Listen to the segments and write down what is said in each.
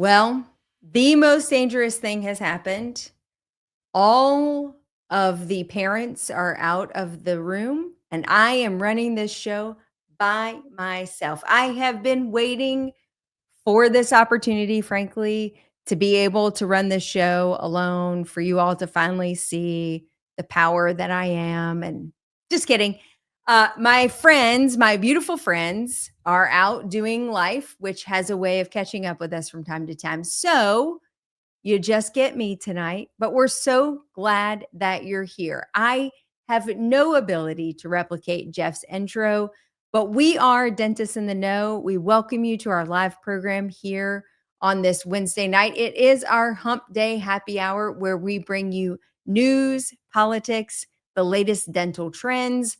Well, the most dangerous thing has happened. All of the parents are out of the room, and I am running this show by myself. I have been waiting for this opportunity, frankly, to be able to run this show alone, for you all to finally see the power that I am. And just kidding. My friends, my beautiful friends, are out doing life, which has a way of catching up with us from time to time. So you just get me tonight, but we're so glad that you're here. I have no ability to replicate Jeff's intro, but we are Dentists in the Know. We welcome you to our live program here on this Wednesday night. It is our Humpday Happy Hour where we bring you news, politics, the latest dental trends,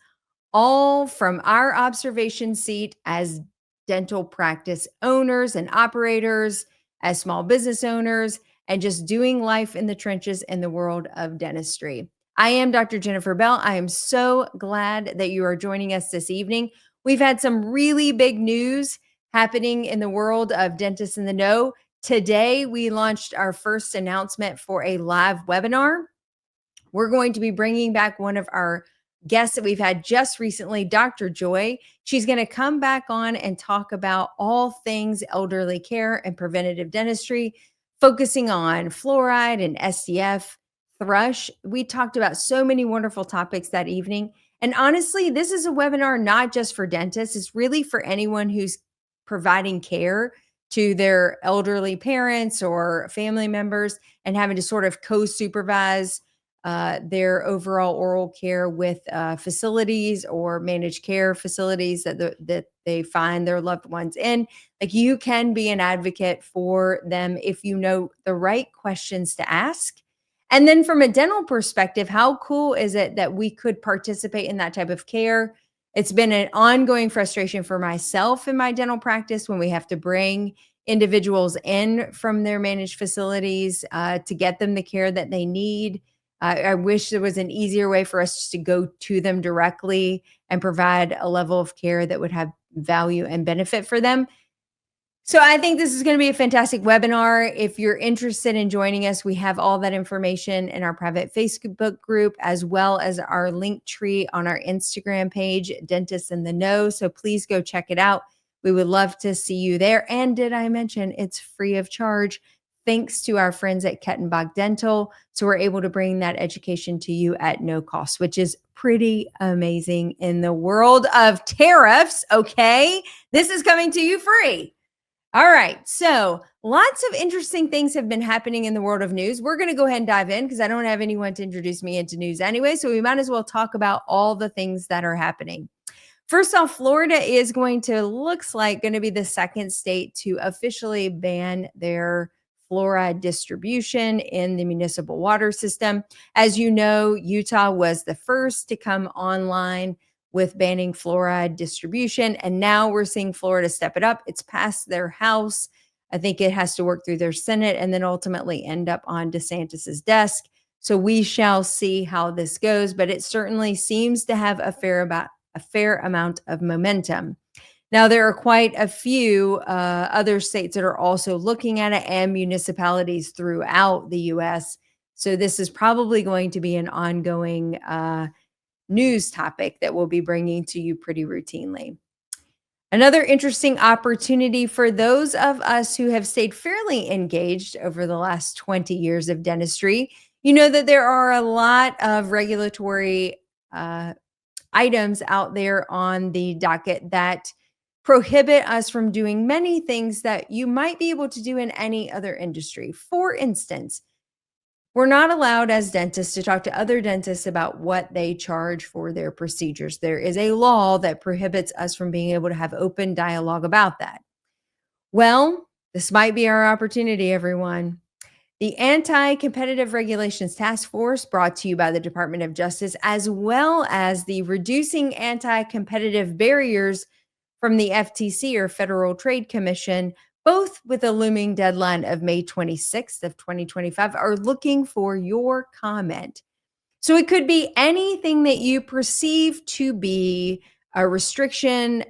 all from our observation seat as dental practice owners and operators, as small business owners, and just doing life in the trenches in the world of dentistry. I am Dr. Jennifer Bell. I am so glad that you are joining us this evening. We've had some really big news happening in the world of Dentists in the Know. Today, we launched our first announcement for a live webinar. We're going to be bringing back one of our guests that we've had just recently, Dr. Joy. She's going to come back on and talk about all things elderly care and preventative dentistry, focusing on fluoride and SDF, thrush. We talked about so many wonderful topics that evening. And honestly, this is a webinar not just for dentists, it's really for anyone who's providing care to their elderly parents or family members and having to sort of co-supervise their overall oral care with facilities or managed care facilities that they find their loved ones in. Like, you can be an advocate for them if you know the right questions to ask. And then from a dental perspective, how cool is it that we could participate in that type of care? It's been an ongoing frustration for myself in my dental practice when we have to bring individuals in from their managed facilities to get them the care that they need. I wish there was an easier way for us just to go to them directly and provide a level of care that would have value and benefit for them. So I think this is going to be a fantastic webinar. If you're interested in joining us, we have all that information in our private Facebook group, as well as our link tree on our Instagram page, Dentists in the Know. So please go check it out. We would love to see you there. And did I mention it's free of charge? Thanks to our friends at Kettenbach Dental. So we're able to bring that education to you at no cost, which is pretty amazing in the world of tariffs. Okay. This is coming to you free. All right. So lots of interesting things have been happening in the world of news. We're going to go ahead and dive in because I don't have anyone to introduce me into news anyway. So we might as well talk about all the things that are happening. First off, Florida is looks like going to be the second state to officially ban their fluoride distribution in the municipal water system. As you know, Utah was the first to come online with banning fluoride distribution. And now we're seeing Florida step it up. It's passed their House. I think it has to work through their Senate and then ultimately end up on DeSantis's desk. So we shall see how this goes, but it certainly seems to have a fair amount of momentum. Now, there are quite a few other states that are also looking at it and municipalities throughout the U.S. So this is probably going to be an ongoing news topic that we'll be bringing to you pretty routinely. Another interesting opportunity for those of us who have stayed fairly engaged over the last 20 years of dentistry, you know that there are a lot of regulatory items out there on the docket that prohibit us from doing many things that you might be able to do in any other industry. For instance, we're not allowed as dentists to talk to other dentists about what they charge for their procedures. There is a law that prohibits us from being able to have open dialogue about that. Well, this might be our opportunity, everyone. The Anti-Competitive Regulations Task Force, brought to you by the Department of Justice, as well as the Reducing Anti-Competitive Barriers from the FTC, or Federal Trade Commission, both with a looming deadline of May 26th of 2025, are looking for your comment. So it could be anything that you perceive to be a restriction,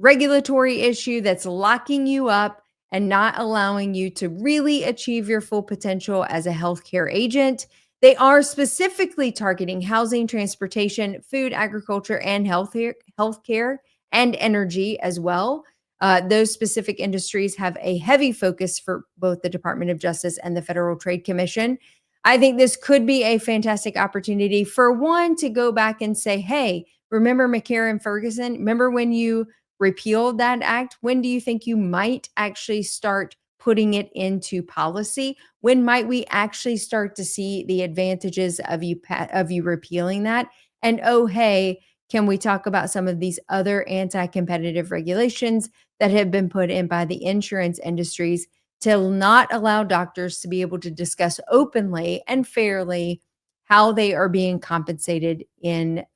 regulatory issue that's locking you up and not allowing you to really achieve your full potential as a healthcare agent. They are specifically targeting housing, transportation, food, agriculture, and healthcare and energy as well. Those specific industries have a heavy focus for both the Department of Justice and the Federal Trade Commission. I think this could be a fantastic opportunity for one to go back and say, hey, remember McCarran Ferguson? Remember when you repealed that act? When do you think you might actually start putting it into policy? When might we actually start to see the advantages of you repealing that? And oh, hey, can we talk about some of these other anti-competitive regulations that have been put in by the insurance industries to not allow doctors to be able to discuss openly and fairly how they are being compensated in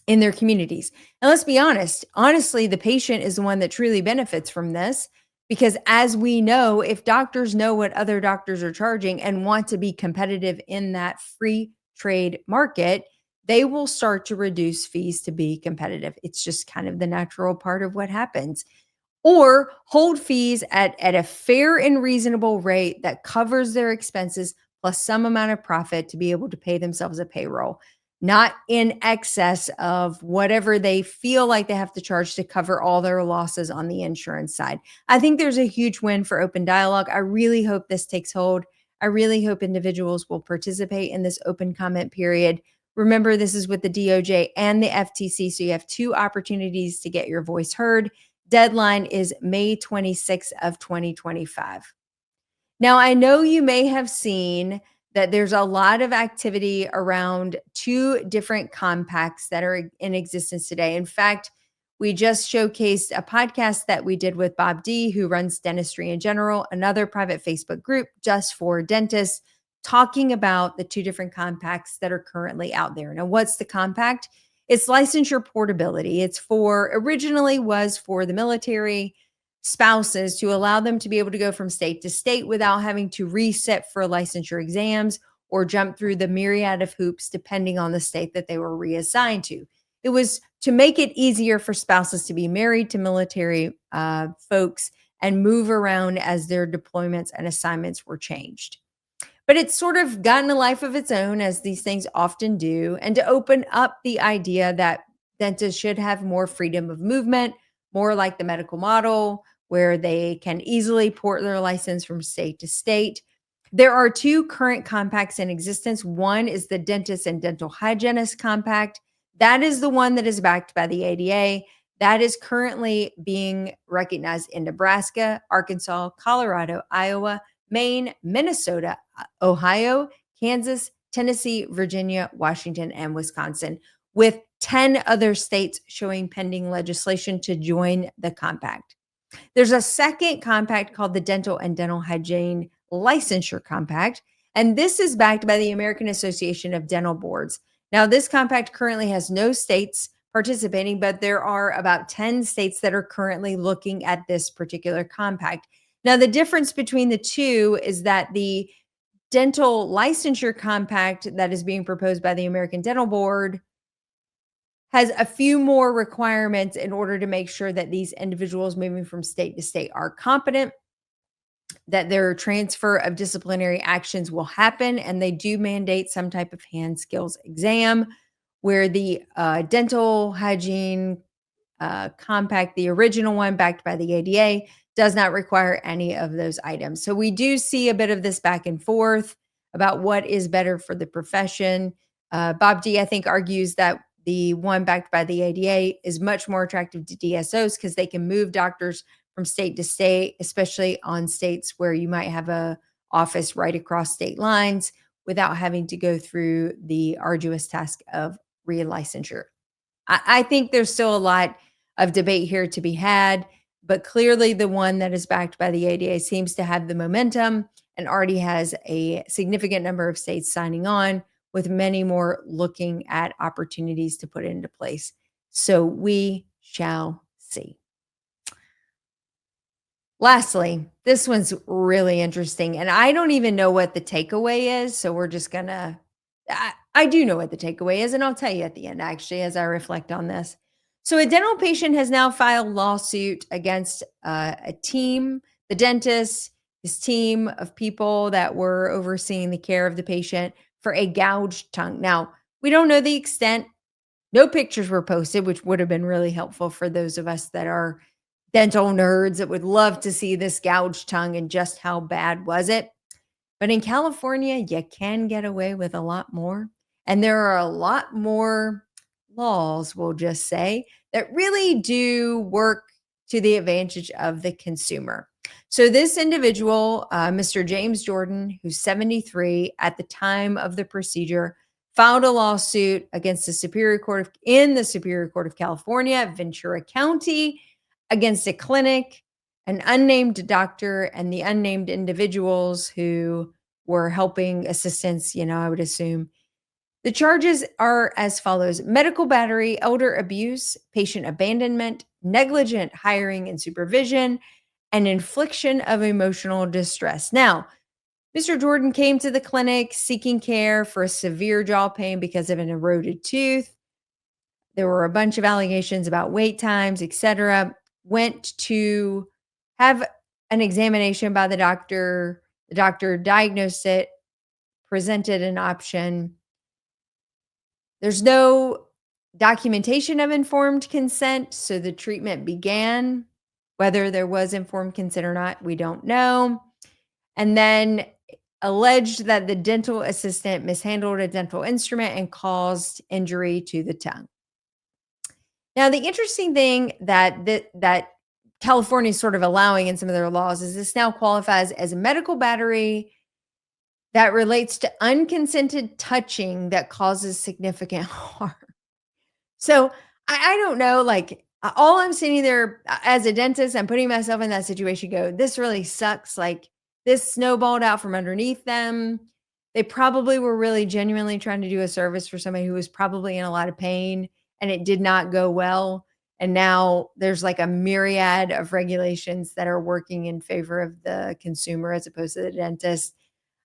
their communities. And let's be honest, honestly, the patient is the one that truly benefits from this because as we know, if doctors know what other doctors are charging and want to be competitive in that free trade market, they will start to reduce fees to be competitive. It's just kind of the natural part of what happens or hold fees at a fair and reasonable rate that covers their expenses plus some amount of profit to be able to pay themselves a payroll, not in excess of whatever they feel like they have to charge to cover all their losses on the insurance side. I think there's a huge win for open dialogue. I really hope this takes hold. I really hope individuals will participate in this open comment period. Remember, this is with the DOJ and the FTC, so you have two opportunities to get your voice heard. Deadline is May 26th of 2025. Now, I know you may have seen that there's a lot of activity around two different compacts that are in existence today. In fact, we just showcased a podcast that we did with Bob D, who runs Dentistry in General, another private Facebook group just for dentists, talking about the two different compacts that are currently out there. Now, what's the compact? It's licensure portability. Originally was for the military spouses to allow them to be able to go from state to state without having to reset for licensure exams or jump through the myriad of hoops depending on the state that they were reassigned to. It was to make it easier for spouses to be married to military folks and move around as their deployments and assignments were changed. But it's sort of gotten a life of its own, as these things often do, and to open up the idea that dentists should have more freedom of movement, more like the medical model, where they can easily port their license from state to state. There are two current compacts in existence. One is the Dentist and Dental Hygienist Compact. That is the one that is backed by the ADA. That is currently being recognized in Nebraska, Arkansas, Colorado, Iowa, Maine, Minnesota, Ohio, Kansas, Tennessee, Virginia, Washington, and Wisconsin, with 10 other states showing pending legislation to join the compact. There's a second compact called the Dental and Dental Hygiene Licensure Compact, and this is backed by the American Association of Dental Boards. Now, this compact currently has no states participating, but there are about 10 states that are currently looking at this particular compact. Now, the difference between the two is that the dental licensure compact that is being proposed by the American Dental Board has a few more requirements in order to make sure that these individuals moving from state to state are competent, that their transfer of disciplinary actions will happen, and they do mandate some type of hand skills exam, where the dental hygiene compact, the original one backed by the ADA, does not require any of those items. So we do see a bit of this back and forth about what is better for the profession. Bob D, I think, argues that the one backed by the ADA is much more attractive to DSOs because they can move doctors from state to state, especially on states where you might have a office right across state lines without having to go through the arduous task of relicensure. I think there's still a lot of debate here to be had, but clearly the one that is backed by the ADA seems to have the momentum and already has a significant number of states signing on, with many more looking at opportunities to put it into place. So we shall see. Lastly, this one's really interesting, and I don't even know what the takeaway is, so we're just gonna I do know what the takeaway is, and I'll tell you at the end, actually, as I reflect on this. So a dental patient has now filed lawsuit against a team, the dentist, his team of people that were overseeing the care of the patient for a gouged tongue. Now, we don't know the extent. No pictures were posted, which would have been really helpful for those of us that are dental nerds that would love to see this gouged tongue and just how bad was it. But in California, you can get away with a lot more. And there are a lot more laws, we'll just say, that really do work to the advantage of the consumer. So, this individual, Mr. James Jordan, who's 73 at the time of the procedure, filed a lawsuit against the Superior Court in the Superior Court of California, Ventura County, against a clinic, an unnamed doctor, and the unnamed individuals who were helping assistants, I would assume. The charges are as follows: medical battery, elder abuse, patient abandonment, negligent hiring and supervision, and infliction of emotional distress. Now, Mr. Jordan came to the clinic seeking care for a severe jaw pain because of an eroded tooth. There were a bunch of allegations about wait times, etc. Went to have an examination by the doctor. The doctor diagnosed it, presented an option. There's no documentation of informed consent, so the treatment began. Whether there was informed consent or not, we don't know. And then alleged that the dental assistant mishandled a dental instrument and caused injury to the tongue. Now, the interesting thing that California is sort of allowing in some of their laws is this now qualifies as a medical battery that relates to unconsented touching that causes significant harm. So I don't know, like all I'm sitting there as a dentist, I'm putting myself in that situation, go, this really sucks. Like this snowballed out from underneath them. They probably were really genuinely trying to do a service for somebody who was probably in a lot of pain and it did not go well. And now there's like a myriad of regulations that are working in favor of the consumer as opposed to the dentist.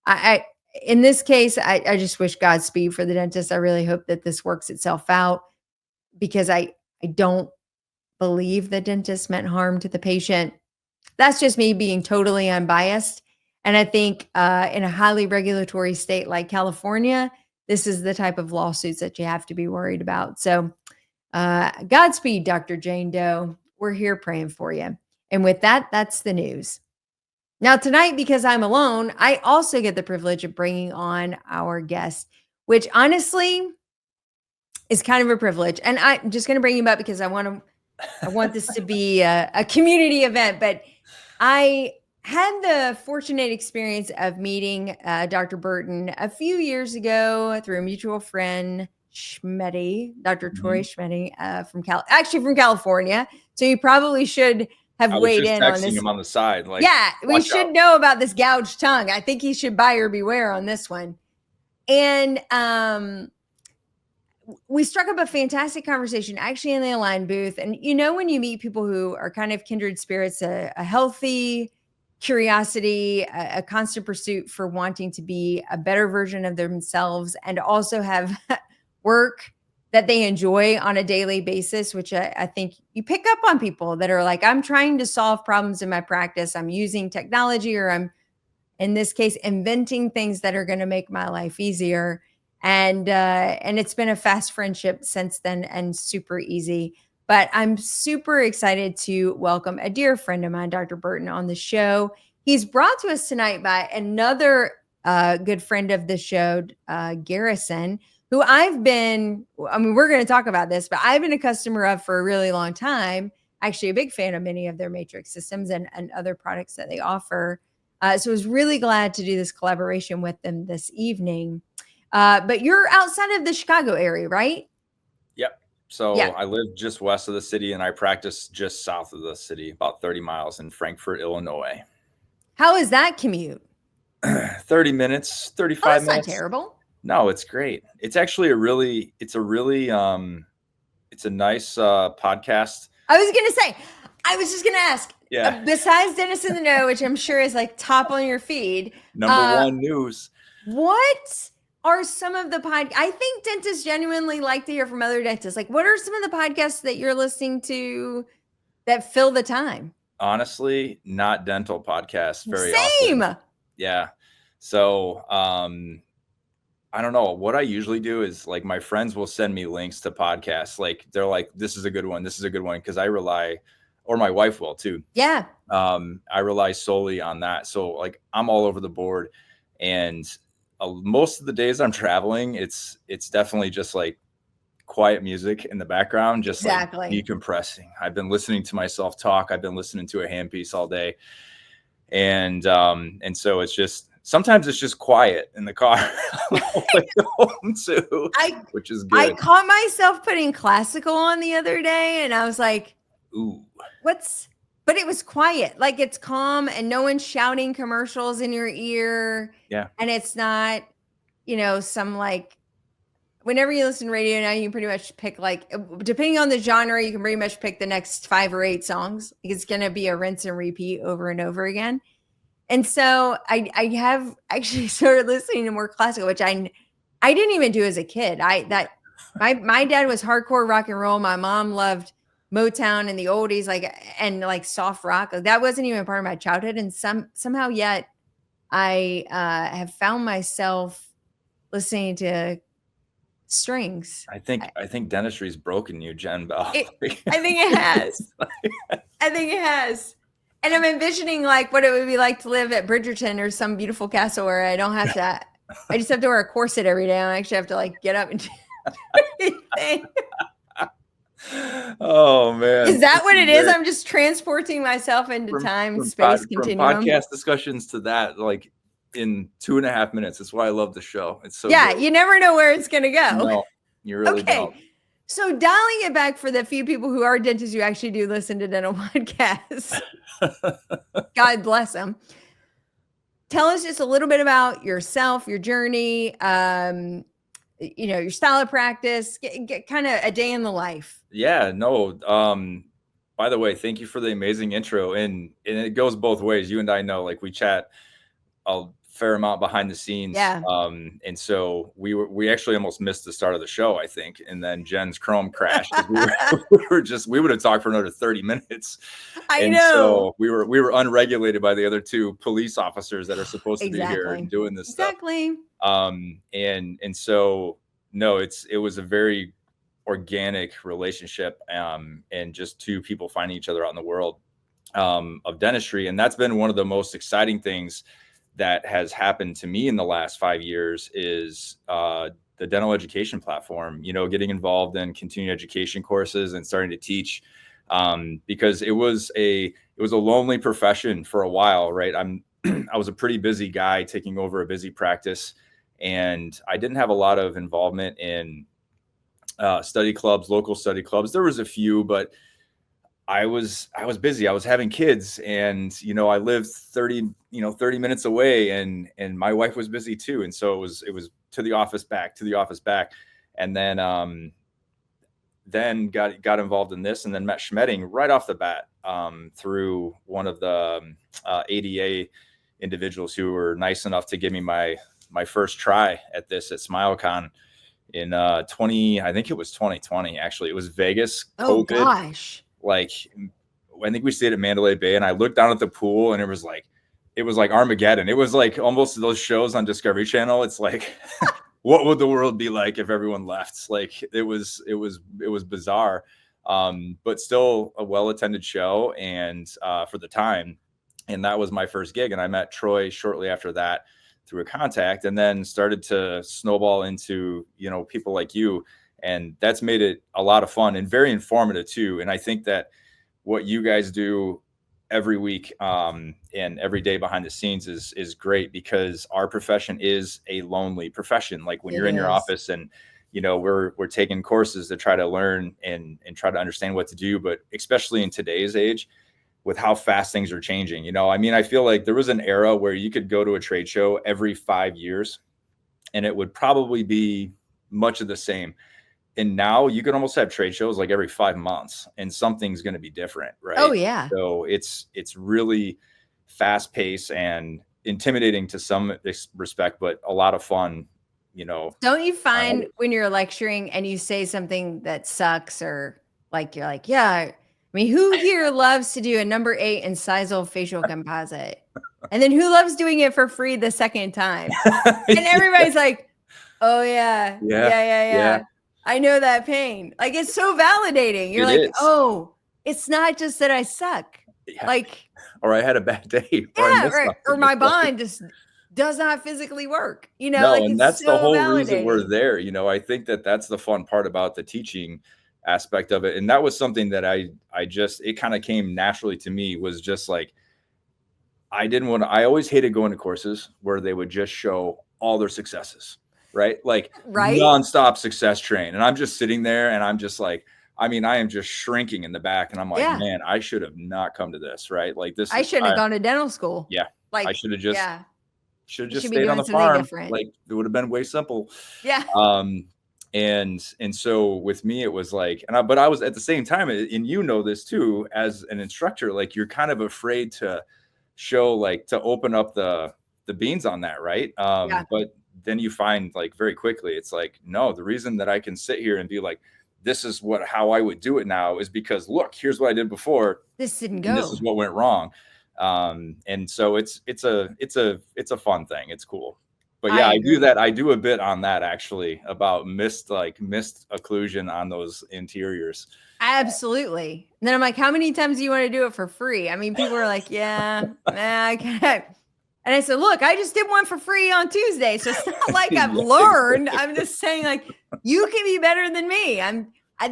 I in this case, I just wish Godspeed for the dentist. I really hope that this works itself out because I don't believe the dentist meant harm to the patient. That's just me being totally unbiased. And I think in a highly regulatory state like California, this is the type of lawsuits that you have to be worried about. So Godspeed, Dr. Jane Doe. We're here praying for you. And with that, that's the news. Now, tonight, because I'm alone, I also get the privilege of bringing on our guest, which honestly is kind of a privilege. And I'm just going to bring him up because I want this to be a community event. But I had the fortunate experience of meeting Dr. Burton a few years ago through a mutual friend, Schmetty, Dr. Troy Schmetty, from California. So you probably should have weighed in on this. Him on the side, like, yeah, we should know about this gouged tongue. I think he should buyer beware on this one. And we struck up a fantastic conversation actually in the Align booth. And when you meet people who are kind of kindred spirits, a healthy curiosity, a constant pursuit for wanting to be a better version of themselves and also have work that they enjoy on a daily basis, which I think you pick up on people that are like, I'm trying to solve problems in my practice. I'm using technology, or I'm, in this case, inventing things that are going to make my life easier. And it's been a fast friendship since then and super easy. But I'm super excited to welcome a dear friend of mine, Dr. Burton, on the show. He's brought to us tonight by another good friend of the show, Garrison, who we're going to talk about this, but I've been a customer of for a really long time, actually a big fan of many of their matrix systems and other products that they offer. So I was really glad to do this collaboration with them this evening. But you're outside of the Chicago area, right? Yep. So yeah. I live just west of the city and I practice just south of the city, about 30 miles in Frankfort, Illinois. How is that commute? 30 minutes, 35 minutes. That's not terrible. No, it's great. It's actually it's a nice podcast. I was just going to ask, besides Dennis in the Know, which I'm sure is like top on your feed. Number one news. What are some of the I think dentists genuinely like to hear from other dentists. Like, what are some of the podcasts that you're listening to that fill the time? Honestly, not dental podcasts very Same. often. Yeah. So, I don't know. What I usually do is like my friends will send me links to podcasts. Like they're like, this is a good one. This is a good one. Cause I rely, or my wife will too. Yeah. I rely solely on that. So like I'm all over the board, and most of the days I'm traveling, it's definitely just like quiet music in the background, just like Exactly. decompressing. I've been listening to myself talk. I've been listening to a handpiece all day. And so it's just sometimes it's just quiet in the car on the way home too, which is I good. caught myself putting classical on the other day, and I was like, Ooh, but it was quiet. Like, it's calm and no one's shouting commercials in your ear. yeah. And it's not, some like, whenever you listen to radio now, you can pretty much pick, like, depending on the genre, you can pretty much pick the next 5 or 8 songs. It's going to be a rinse and repeat over and over again. And so I have actually started listening to more classical, which I didn't even do as a kid. My dad was hardcore rock and roll. My mom loved Motown and the oldies, and soft rock. That wasn't even part of my childhood. And somehow yet I have found myself listening to strings. I think dentistry's broken you, Jen Bell. I think it has. I think it has. And I'm envisioning like what it would be like to live at Bridgerton or some beautiful castle where I don't have to, I just have to wear a corset every day. I don't actually have to like get up and do anything. Oh man. Is that what it is? I'm just transporting myself into time, space, continuum. From podcast discussions to that, like in 2.5 minutes. That's why I love the show. It's so yeah, good. you never know where it's gonna go. No, you really don't. So dialing it back for the few people who are dentists who actually do listen to dental podcasts. God bless them. Tell us just a little bit about yourself, your journey, your style of practice, get kind of a day in the life. Yeah, no. By the way, thank you for the amazing intro. And it goes both ways. You and I know, like we chat a fair amount behind the scenes. Yeah. And so we actually almost missed the start of the show, I think. And then Jen's Chrome crashed. We would have talked for another 30 minutes. I know. So we were unregulated by the other 2 police officers that are supposed to be here and doing this stuff. And so no, it was a very organic relationship, and just 2 people finding each other out in the world of dentistry. And that's been one of the most exciting things that has happened to me in the last 5 years is the dental education platform, getting involved in continuing education courses and starting to teach, because it was a lonely profession for a while, right? I was a pretty busy guy taking over a busy practice, and I didn't have a lot of involvement in study clubs, local study clubs. There was a few, but I was busy. I was having kids, and I lived 30 minutes away, and my wife was busy too. And so it was to the office back, and then got involved in this, and then met Schmedding right off the bat through one of the ADA individuals who were nice enough to give me my first try at this at SmileCon in I think it was 2020. Actually, it was Vegas. Oh COVID. gosh. Like, I think we stayed at Mandalay Bay, and I looked down at the pool, and it was like Armageddon. It was like almost those shows on Discovery Channel. It's like, what would the world be like if everyone left? Like, it was bizarre, but still a well-attended show, and for the time. And that was my first gig. And I met Troy shortly after that through a contact, and then started to snowball into, people like you. And that's made it a lot of fun and very informative too. And I think that what you guys do every week and every day behind the scenes is great, because our profession is a lonely profession. Like when you're in your office and, we're taking courses to try to learn and try to understand what to do. But especially in today's age, with how fast things are changing, I feel like there was an era where you could go to a trade show every 5 years and it would probably be much of the same. And now you can almost have trade shows like every 5 months, and something's going to be different, right? Oh yeah. So it's really fast paced and intimidating to some respect, but a lot of fun you know, Don't you find when you're lecturing and you say something that sucks, or like you're like, yeah, I mean, who here loves to do a number 8 incisal facial composite? And then who loves doing it for free the second time? And everybody's like, oh yeah, Yeah, yeah, yeah, yeah, yeah. I know that pain. Like, it's so validating. You're it like, is. oh, it's not just that I suck. Yeah, Like, or I had a bad day, or I yeah, missed right. Or something. my It's like bond just does not physically work. no, Like, and it's that's the so whole reason we're validating. there, you know. I think that that's the fun part about the teaching aspect of it, and that was something that I just it kinda came naturally to me, was just like, I always hated going to courses where they would just show all their successes, right? Like, Right? nonstop success train, and I'm just sitting there, and I'm just like, I mean, I am just shrinking in the back, and I'm like, Yeah. "Man, I should have not come to this," right? Like, this I is shouldn't have gone to dental school. yeah, I Like, yeah, should have you just should be stayed on doing the something farm, different. like, it would have been way simple. Yeah. Um, and so with me, it was like, but I was at the same time, and you know this too, as an instructor, like, you're kind of afraid to show, like, to open up the beans on that, right? Yeah. But then you find, like, very quickly, it's like, no, the reason that I can sit here and be like, this is how I would do it now, is because look, here's what I did before, This didn't and this is go. what went wrong. And so it's a fun thing. It's cool. But I yeah, agree. I do a bit on that, actually, about missed occlusion on those interiors. Absolutely. And then I'm like, how many times do you want to do it for free? I mean, people are like, yeah, nah, I can't. And I said, look, I just did one for free on Tuesday. So it's not like I've Yeah, learned. I'm just saying, like, you can be better than me.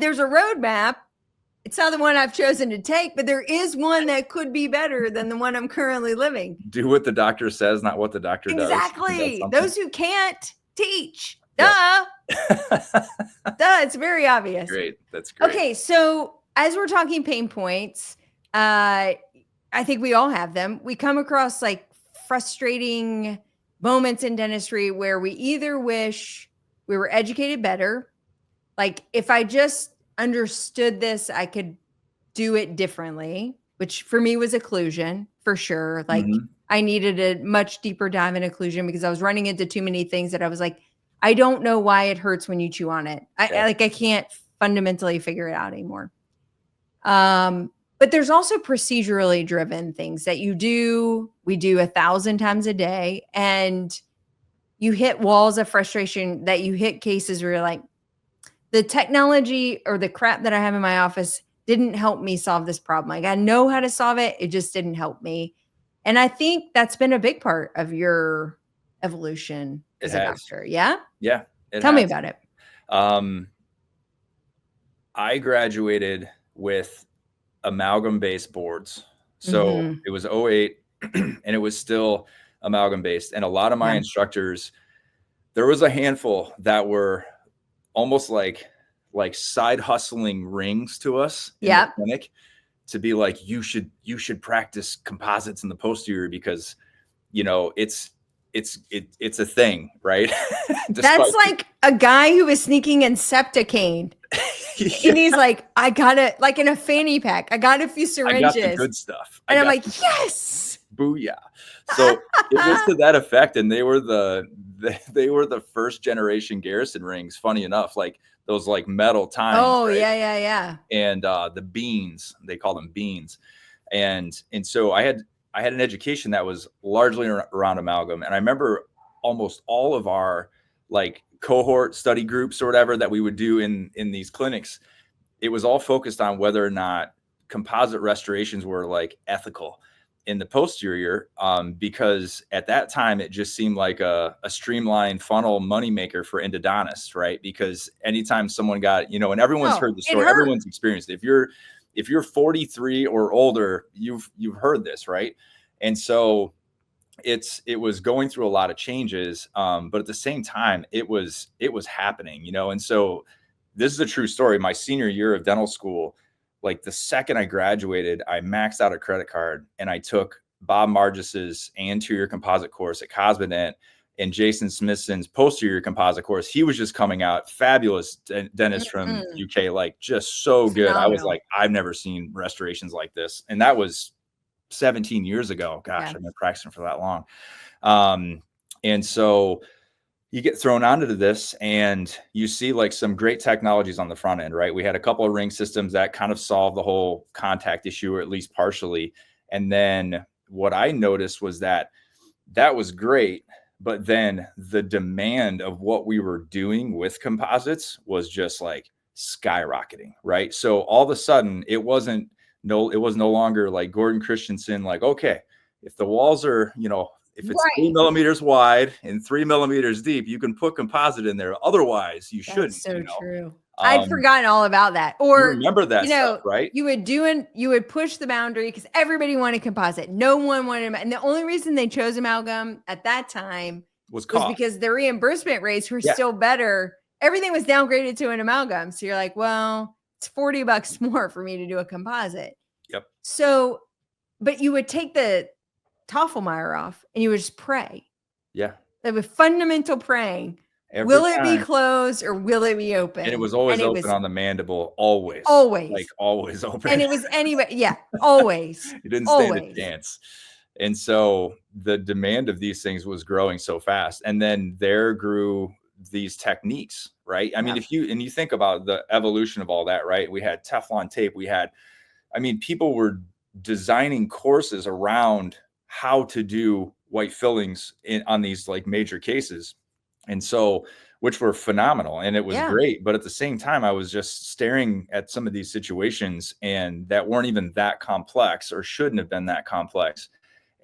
There's a roadmap. It's not the one I've chosen to take, but there is one that could be better than the one I'm currently living. do what the doctor says, not what the doctor does. Isn't that Exactly. something? Those who can't teach. Yep. Duh. Duh. It's very obvious. Great. That's great. Okay. So as we're talking pain points, I think we all have them. We come across like frustrating moments in dentistry where we either wish we were educated better. Like, if I just understood this, I could do it differently, which for me was occlusion for sure. Like, Mhm. I needed a much deeper dive in occlusion because I was running into too many things that I was like, I don't know why it hurts when you chew on it. Yeah. I can't fundamentally figure it out anymore. But there's also procedurally driven things that we do 1,000 times a day, and you hit walls of frustration, that you hit cases where you're like, the technology or the crap that I have in my office didn't help me solve this problem. Like, I know how to solve it. It just didn't help me. And I think that's been a big part of your evolution It as a has. doctor. Yeah. Yeah, it Tell me has. about it. Um, I graduated with amalgam-based boards. So Mhm. it was '08, and it was still amalgam-based, and a lot of my Yeah. instructors, there was a handful that were almost like side hustling rings to us in the Yep. clinic, to be like, you should practice composites in the posterior because, you know, it's a thing, right? That's Despite like a guy who was sneaking in Septicane. yeah, And he's like, I got it, like in a fanny pack. I got a few I got the syringes. good stuff. I And I'm got like, yes. booyah. So it was to that effect, and they were the first generation Garrison rings. Funny enough, like those like metal tines, Oh, right? yeah, yeah, yeah. And the beans, they call them beans, and so I had an education that was largely around amalgam, and I remember almost all of our like cohort study groups or whatever that we would do in these clinics. It was all focused on whether or not composite restorations were like ethical in the posterior, because at that time it just seemed like a streamlined funnel moneymaker for endodontists, right? Because anytime someone got, you know, and everyone's Oh, heard the it story, hurt. everyone's experienced it. If you're 43 or older, you've heard this, right? And so it was going through a lot of changes, but at the same time it was happening, you know. And so this is a true story. My senior year of dental school, like the second I graduated, I maxed out a credit card and I took Bob Margis's anterior composite course at Cosmodent and Jason Smithson's posterior composite course. He was just coming out, fabulous dentist from Mhm. UK, like just so good. I was Phenomenal. like, I've never seen restorations like this. And that was 17 years ago. Gosh, Yeah. I've been practicing for that long. Um, and so you get thrown onto this and you see like some great technologies on the front end, right? We had a couple of ring systems that kind of solved the whole contact issue, or at least partially. And then what I noticed was that that was great, but then the demand of what we were doing with composites was just like skyrocketing, right? So all of a sudden it was no longer like Gordon Christensen, like, okay, if the walls are, if it's 3 millimeters wide and 3 millimeters deep, you can put composite in there. Otherwise, you That's shouldn't, so true. I'd Um, forgotten all about that. you Or, remember that stuff, right? you would push the boundary because everybody wanted composite. No one wanted, and the only reason they chose amalgam at that time Was was cost. because the reimbursement rates were Yeah. still better. Everything was downgraded to an amalgam. So you're like, well, it's $40 more for me to do a composite. Yep. So, but you would take the Toffelmeyer off and you would just pray. Yeah. Like with fundamental praying. Every Will it be time. closed or will it be open? And it was always open on the mandible, always. Like always open. And it was anyway, yeah, always. You didn't stand a chance. And so the demand of these things was growing so fast. And then there grew these techniques, right? I mean, if you think about the evolution of all that, right? We had Teflon tape, people were designing courses around how to do white fillings on these like major cases. And so, which were phenomenal and it was great. But at the same time, I was just staring at some of these situations and that weren't even that complex or shouldn't have been that complex.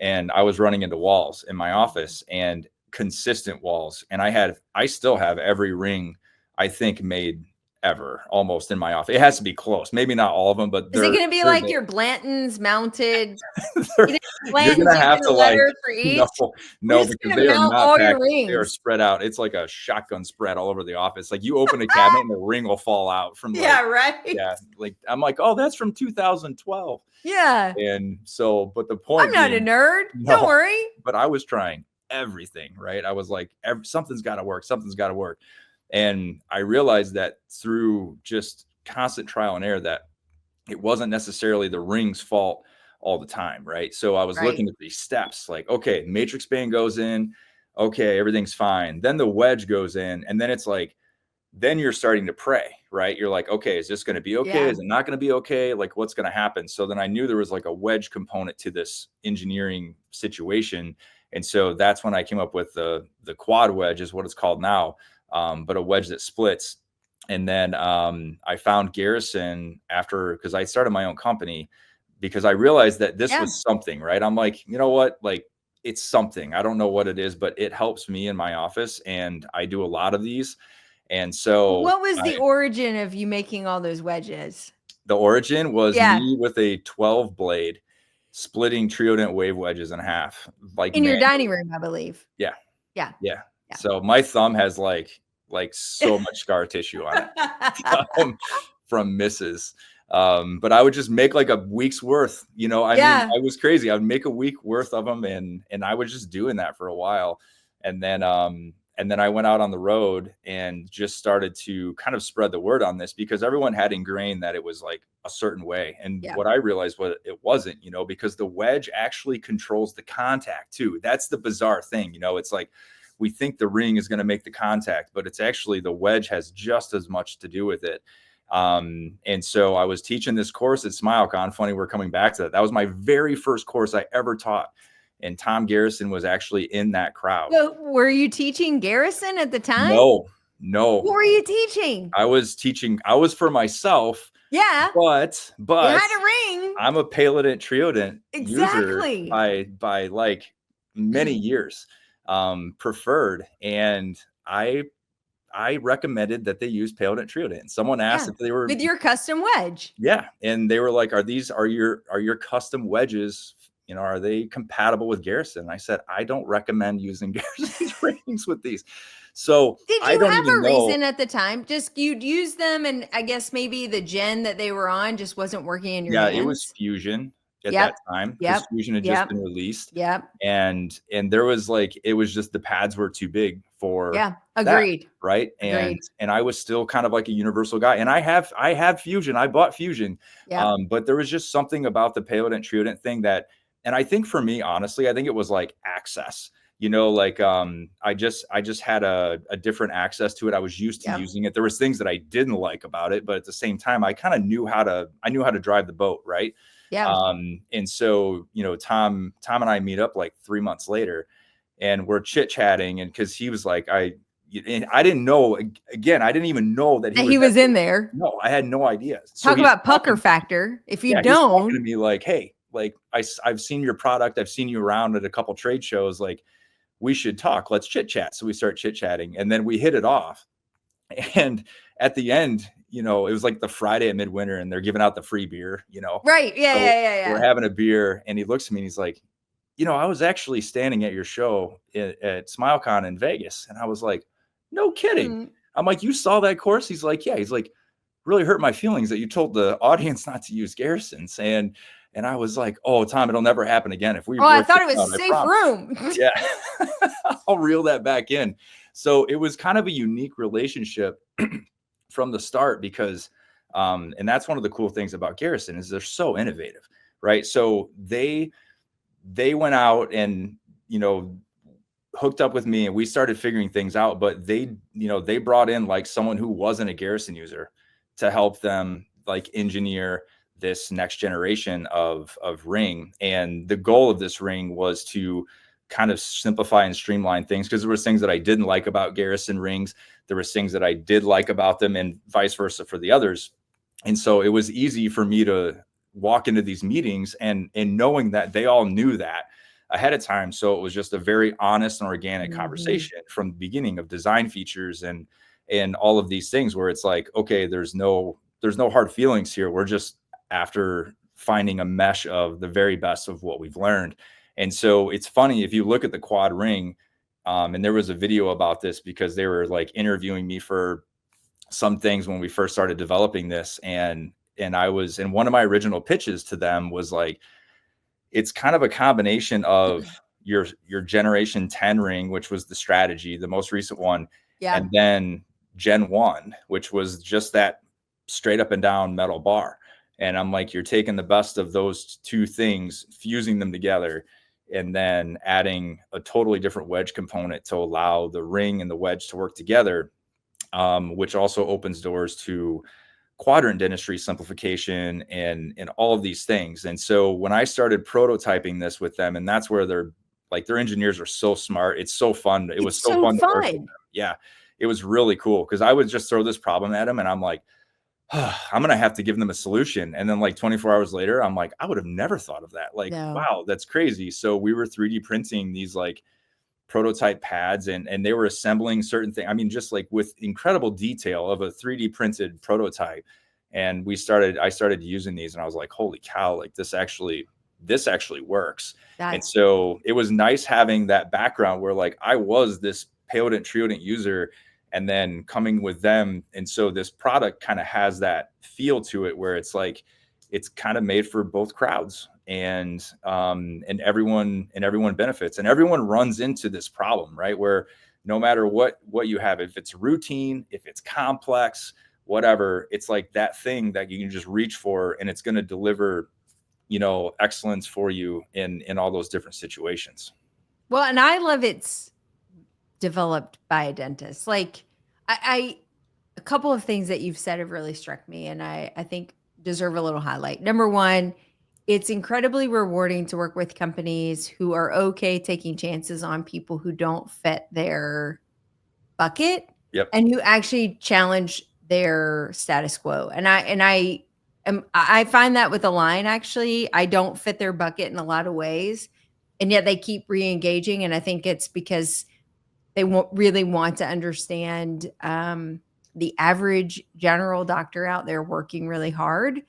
And I was running into walls in my office and consistent walls. And I still have every ring I think made ever almost in my office. It has to be close. Maybe not all of them, but is it going to be like your Blanton's mounted? You're going to have to like, no, because they are not packed. They are spread out. It's like a shotgun spread all over the office. Like you open a cabinet and the ring will fall out from like, I'm like, oh, that's from 2012. Yeah. And so, but the point I'm not a nerd. Don't worry. But I was trying everything, right? I was like, something's got to work. Something's got to work. And I realized that through just constant trial and error that it wasn't necessarily the ring's fault all the time, right? So I was looking at these steps like, okay, matrix band goes in, okay, everything's fine. Then the wedge goes in, and then it's like, then you're starting to pray, right? You're like, okay, is this going to be okay? Yeah. Is it not going to be okay? Like, what's going to happen? So then I knew there was like a wedge component to this engineering situation. And so that's when I came up with the quad wedge is what it's called now. But a wedge that splits. And then I found Garrison because I started my own company because I realized that this was something, right? I'm like, you know what? Like, it's something. I don't know what it is, but it helps me in my office. And I do a lot of these. And so what was the origin of you making all those wedges? The origin was me with a 12 blade splitting Triodent wave wedges in half. Like in your dining room, I believe. Yeah. So my thumb has like so much scar tissue on it from misses. But I would just make like a week's worth, I mean, I was crazy. I would make a week worth of them and I was just doing that for a while. And then I went out on the road and just started to kind of spread the word on this because everyone had ingrained that it was like a certain way. And what I realized was it wasn't, because the wedge actually controls the contact too. That's the bizarre thing. It's like, we think the ring is going to make the contact, but it's actually the wedge has just as much to do with it. And so I was teaching this course at SmileCon. Funny, we're coming back to that. That was my very first course I ever taught. And Tom Garrison was actually in that crowd. So were you teaching Garrison at the time? No. What were you teaching? I was for myself. Yeah. But you had a ring. I'm a Palodent Triodent user by like many years. Preferred, and I recommended that they use Palodent Triodent. Someone asked if they were with your custom wedge. Yeah, and they were like, "Are your custom wedges? Are they compatible with Garrison?" And I said, "I don't recommend using Garrison's rings with these." So did you have a reason at the time? Just you'd use them, and I guess maybe the gen that they were on just wasn't working in your hands? Yeah, it was Fusion. At that time, Fusion had just been released. And there was like, it was just the pads were too big for agreed. That, right. And I was still kind of like a universal guy. And I have Fusion. I bought Fusion. But there was just something about the Palodent Triodent thing and I think for me, honestly, I think it was like access. like I just had a different access to it. I was used to Yeah. using it. There was things that I didn't like about it, but at the same time, I kind of knew how to drive the boat, right? Yeah. And so, Tom and I meet up like 3 months later, and we're chit chatting, and because he was like, and I didn't know. Again, I didn't even know that he That was he that. was in there. No, I had no idea. So Talk he's about pucker talking. factor. If you Yeah, he's talking to don't, me like, hey, like I've seen your product. I've seen you around at a couple trade shows. Like, we should talk. Let's chit chat. So we start chit chatting, and then we hit it off. And at the end, it was like the Friday at midwinter, and they're giving out the free beer. right. Yeah, So yeah, yeah, we're yeah. having a beer, and he looks at me and he's like, I was actually standing at your show at SmileCon in Vegas. And I was like, no kidding. Mm. I'm like, you saw that course? He's like, yeah. He's like, really hurt my feelings that you told the audience not to use Garrison's. And I was like, oh, Tom, it'll never happen again. If we Oh, I work thought this it was out, a I safe promise. room. Yeah. I'll reel that back in. So it was kind of a unique relationship from the start because, and that's one of the cool things about Garrison is they're so innovative, right? So they went out and, hooked up with me, and we started figuring things out, but they brought in like someone who wasn't a Garrison user to help them like engineer this next generation of ring. And the goal of this ring was to kind of simplify and streamline things, because there was things that I didn't like about Garrison rings. There was things that I did like about them, and vice versa for the others. And so it was easy for me to walk into these meetings and knowing that they all knew that ahead of time. So it was just a very honest and organic conversation from the beginning of design features and all of these things, where it's like, okay, there's no hard feelings here. We're just after finding a mesh of the very best of what we've learned. And so it's funny, if you look at the quad ring, and there was a video about this because they were like interviewing me for some things when we first started developing this. And I was, in one of my original pitches to them was like, it's kind of a combination of your generation 10 ring, which was the strategy, the most recent one. Yeah. And then Gen 1, which was just that straight up and down metal bar. And I'm like, you're taking the best of those two things, fusing them together, and then adding a totally different wedge component to allow the ring and the wedge to work together, which also opens doors to quadrant dentistry simplification and all of these things. And so when I started prototyping this with them, and that's where their engineers are so smart. It's so fun. It was It's so so fun to work with fun. them. Yeah. It was really cool because I would just throw this problem at them and I'm like, I'm going to have to give them a solution. And then like 24 hours later, I'm like, I would have never thought of that. Like, No. wow, that's crazy. So we were 3D printing these like prototype pads and they were assembling certain things. I mean, just like with incredible detail of a 3D printed prototype. And I started using these and I was like, holy cow, like this actually works. And so it was nice having that background where like I was this Paleodent Triodent user and then coming with them. And so this product kind of has that feel to it where it's like, it's kind of made for both crowds, and everyone benefits, and everyone runs into this problem, right? Where no matter what you have, if it's routine, if it's complex, whatever, it's like that thing that you can just reach for and it's going to deliver, excellence for you in all those different situations. Well, and I love it's developed by a dentist. Like I a couple of things that you've said have really struck me and I think deserve a little highlight. Number one, it's incredibly rewarding to work with companies who are okay taking chances on people who don't fit their bucket. Yep. And who actually challenge their status quo. And I find that with Align, actually, I don't fit their bucket in a lot of ways. And yet they keep re-engaging. And I think it's because they really want to understand the average general doctor out there working really hard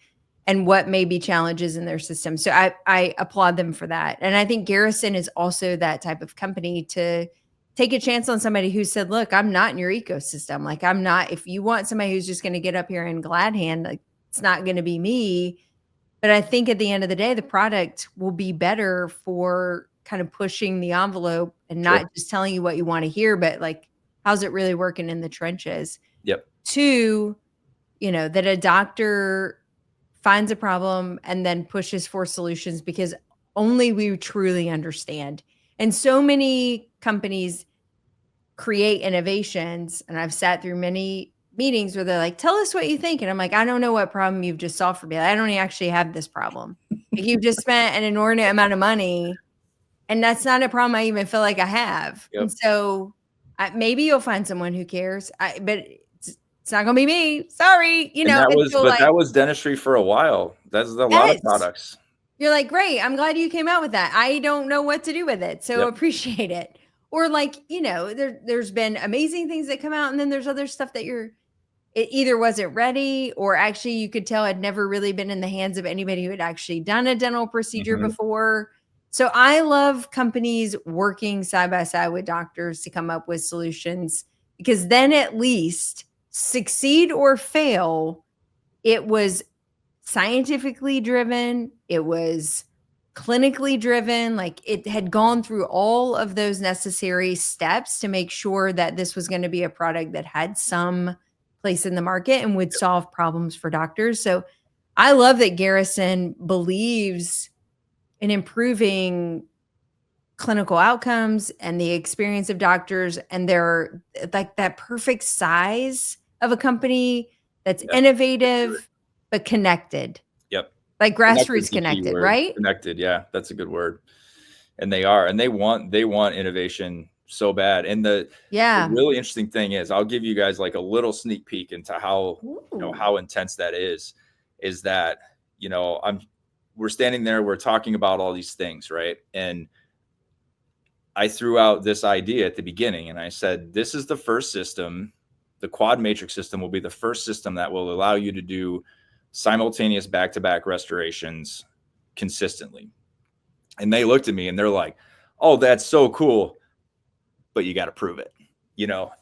and what may be challenges in their system. So I applaud them for that. And I think Garrison is also that type of company to take a chance on somebody who said, look, I'm not in your ecosystem. Like I'm not, if you want somebody who's just going to get up here and glad hand, like it's not going to be me. But I think at the end of the day, the product will be better for kind of pushing the envelope and not just telling you what you want to hear, but like, how's it really working in the trenches? Yep. Two, that a doctor finds a problem and then pushes for solutions because only we truly understand. And so many companies create innovations, and I've sat through many meetings where they're like, tell us what you think. And I'm like, I don't know what problem you've just solved for me. I don't actually have this problem. Like, you've just spent an inordinate amount of money, and that's not a problem I even feel like I have. Yep. And so maybe you'll find someone who cares, but it's not going to be me. Sorry. And that And was, so, but like, that was dentistry for a while. That's a lot of yes, products. you're like, great. I'm glad you came out with that. I don't know what to do with it. So Yep. appreciate it. Or like, there's been amazing things that come out, and then there's other stuff that it either wasn't ready, or actually you could tell had never really been in the hands of anybody who had actually done a dental procedure Mhm. before. So I love companies working side by side with doctors to come up with solutions, because then at least, succeed or fail, it was scientifically driven, it was clinically driven, like it had gone through all of those necessary steps to make sure that this was going to be a product that had some place in the market and would solve problems for doctors. So I love that Garrison believes in improving clinical outcomes and the experience of doctors, and they're like that perfect size of a company that's Yeah. innovative but connected. Yep. Like Connected is grassroots the key connected, word. right? Connected. Yeah, that's a good word. And they are, and they want innovation so bad. And the Yeah. really interesting thing is, I'll give you guys like a little sneak peek into how, Ooh. how intense that is that, we're standing there, we're talking about all these things, right? And I threw out this idea at the beginning, and I said, this is the first system, the quad matrix system will be the first system that will allow you to do simultaneous back-to-back restorations consistently. And they looked at me and they're like, oh, that's so cool, but you got to prove it,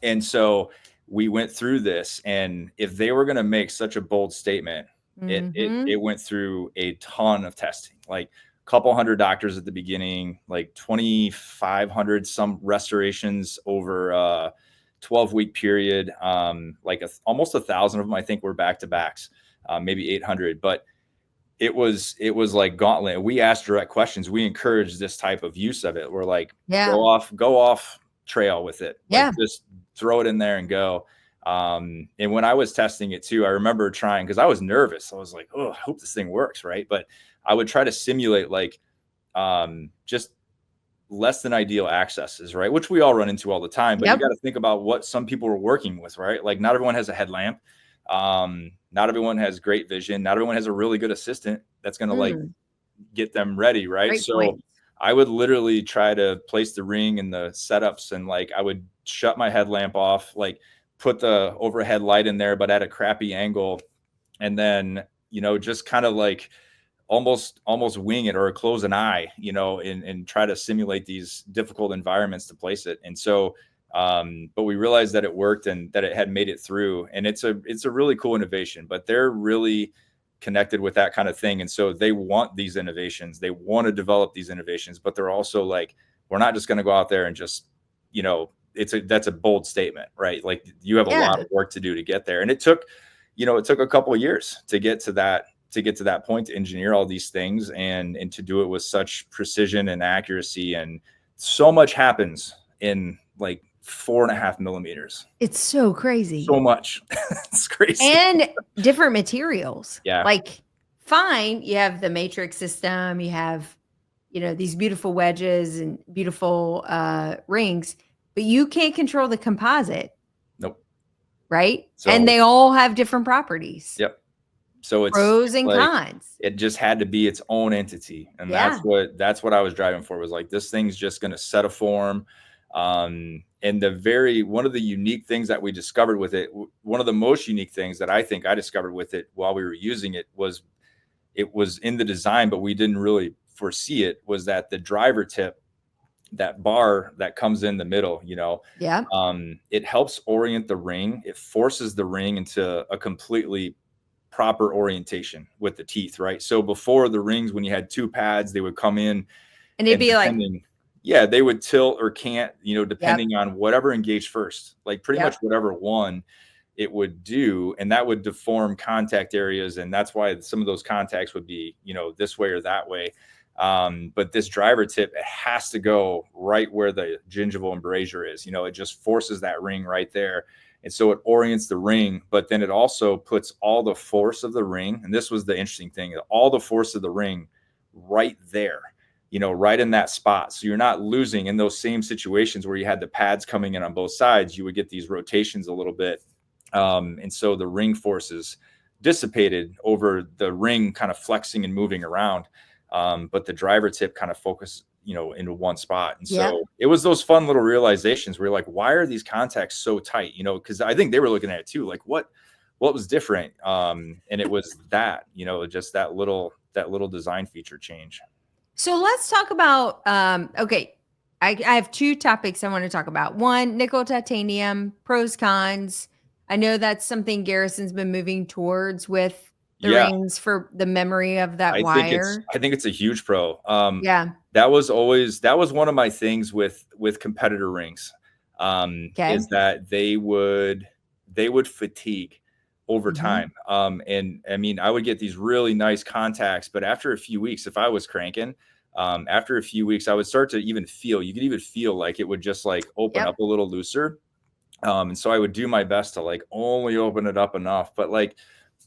And so we went through this, and if they were going to make such a bold statement, it went through a ton of testing, like a couple hundred doctors at the beginning, like 2,500 some restorations over a 12-week period. Like almost 1,000 of them, I think, were back-to-backs, maybe 800, but it was like gauntlet. We asked direct questions. We encouraged this type of use of it. We're like, Yeah. go off trail with it. Yeah. Like, just throw it in there and go. And when I was testing it too, I remember trying, because I was nervous. I was like, oh, I hope this thing works, right? But I would try to simulate like just less than ideal accesses, right? Which we all run into all the time. But you got to think about what some people are working with, right? Like, not everyone has a headlamp. Not everyone has great vision. Not everyone has a really good assistant that's going to like get them ready, right? Great So point. I would literally try to place the ring and the setups, and like I would shut my headlamp off, like put the overhead light in there, but at a crappy angle, and then just kind of like almost wing it or close an eye, and try to simulate these difficult environments to place it. And so but we realized that it worked and that it had made it through, and it's a really cool innovation. But they're really connected with that kind of thing, and so they want these innovations, they want to develop these innovations, but they're also like, we're not just going to go out there and just that's a bold statement, right? Like, you have a lot of work to do to get there, and it took a couple of years to get to that point, to engineer all these things and to do it with such precision and accuracy. And so much happens in like 4.5 millimeters. It's so crazy. So much. It's crazy. And different materials. Yeah. Like, fine, you have the matrix system, you have, these beautiful wedges and beautiful rings, but you can't control the composite. Nope. Right? So, and they all have different properties. Yep. So it's pros and like, cons. It just had to be its own entity. And that's what I was driving for, was like, this thing's just going to set a form. And one of the unique things that we discovered with it, one of the most unique things that I think I discovered with it while we were using it was in the design, but we didn't really foresee it, was that the driver tip, that bar that comes in the middle, it helps orient the ring. It forces the ring into a completely proper orientation with the teeth, right? So before, the rings, when you had two pads, they would come in and it'd be like, they would tilt or can't, depending on whatever engaged first, like pretty much whatever one it would do. And that would deform contact areas. And that's why some of those contacts would be, this way or that way. But this driver tip, it has to go right where the gingival embrasure is. It just forces that ring right there. And so it orients the ring, but then it also puts all the force of the ring. And this was the interesting thing, all the force of the ring right there, right in that spot. So you're not losing in those same situations where you had the pads coming in on both sides, you would get these rotations a little bit. And so the ring forces dissipated over the ring kind of flexing and moving around. But the driver tip kind of focused, into one spot. And so it was those fun little realizations where you're like, why are these contacts so tight? Because I think they were looking at it too, like what was different. And it was that, just that little design feature change. So let's talk about, okay. I have two topics I want to talk about. One, nickel titanium, pros, cons. I know that's something Garrison's been moving towards with the rings for the memory of that wire. I think it's a huge pro. Yeah. That was one of my things with competitor rings, is that they would fatigue over time. And I mean, I would get these really nice contacts, but after a few weeks, if I was cranking, after a few weeks, I would start to you could even feel like it would just like open up a little looser. And so I would do my best to like only open it up enough, but like,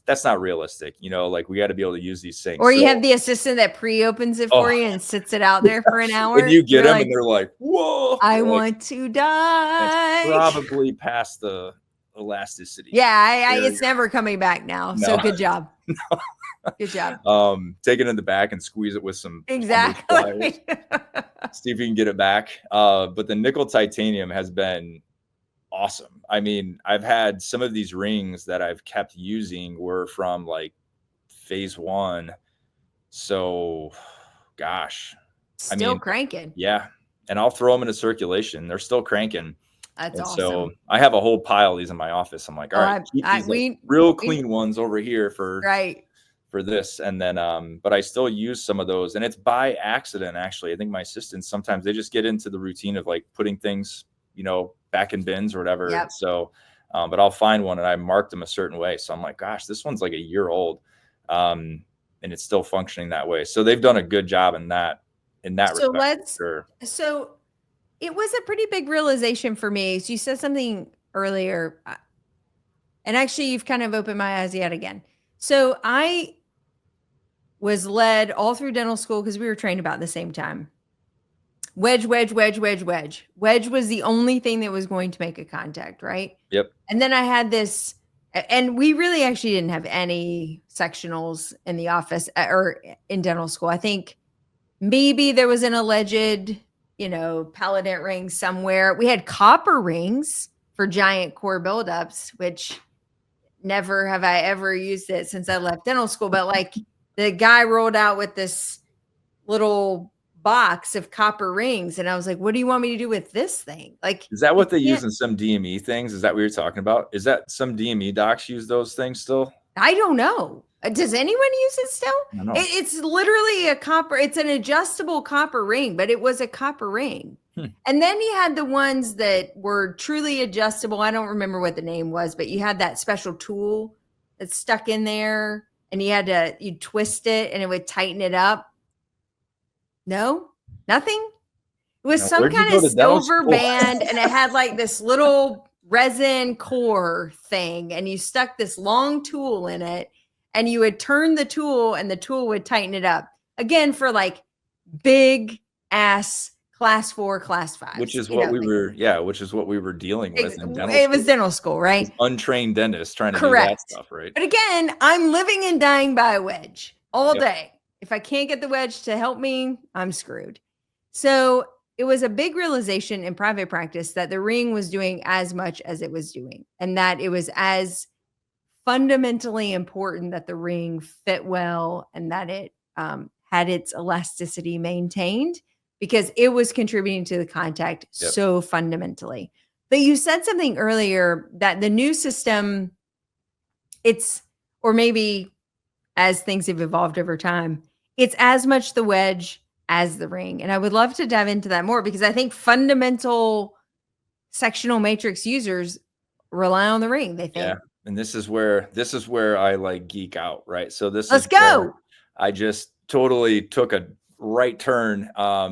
that's not realistic. Like we got to be able to use these things. Or you have the assistant that pre-opens it for you and sits it out there for an hour. And you get them and they're like, whoa, I want to die. It's probably past the elasticity. Yeah, it's never coming back now. No. So good job. Good job. Take it in the back and squeeze it with some exactly. See if you can get it back. But the nickel titanium has been awesome. I mean, I've had some of these rings that I've kept using were from like phase 1. So gosh, still cranking. Yeah. And I'll throw them into circulation. They're still cranking. That's awesome. So I have a whole pile of these in my office. I'm like, all right, keep these real clean ones over here for this. And then, but I still use some of those, and it's by accident. Actually, I think my assistants, sometimes they just get into the routine of like putting things, back in bins or whatever. Yep. So, but I'll find one and I marked them a certain way. So I'm like, gosh, this one's like a year old. And it's still functioning that way. So they've done a good job in that respect. So it was a pretty big realization for me. So you said something earlier, and actually you've kind of opened my eyes yet again. So I was led all through dental school because we were trained about the same time. Wedge, wedge, wedge, wedge, wedge. Wedge was the only thing that was going to make a contact, right? Yep. And then I had this, and we really actually didn't have any sectionals in the office or in dental school. I think maybe there was an alleged, paladin ring somewhere. We had copper rings for giant core buildups, which never have I ever used it since I left dental school. But like the guy rolled out with this little box of copper rings, and I was like, what do you want me to do with this thing? Like, is that what they use in some DME things? Is that what you're talking about? Is that some DME docs use those things still? I don't know. Does anyone use it still? It's literally it's an adjustable copper ring, but it was a copper ring. And then you had the ones that were truly adjustable. I don't remember what the name was, but you had that special tool that's stuck in there, and you'd twist it and it would tighten it up. No, nothing. It was some kind of silver band, and it had like this little resin core thing, and you stuck this long tool in it, and you would turn the tool and the tool would tighten it up. Again, for like big ass class 4, class 5. Which is what we were dealing with in dental school. It was dental school, right? Untrained dentists trying to do that stuff, right? But again, I'm living and dying by a wedge all day. If I can't get the wedge to help me, I'm screwed. So it was a big realization in private practice that the ring was doing as much as it was doing, and that it was as fundamentally important that the ring fit well and that it had its elasticity maintained, because it was contributing to the contact so fundamentally. But you said something earlier that the new system, or maybe as things have evolved over time, it's as much the wedge as the ring. And I would love to dive into that more, because I think fundamental sectional matrix users rely on the ring. They think. Yeah. And this is where I like geek out, right? So let's go. I just totally took right turn. But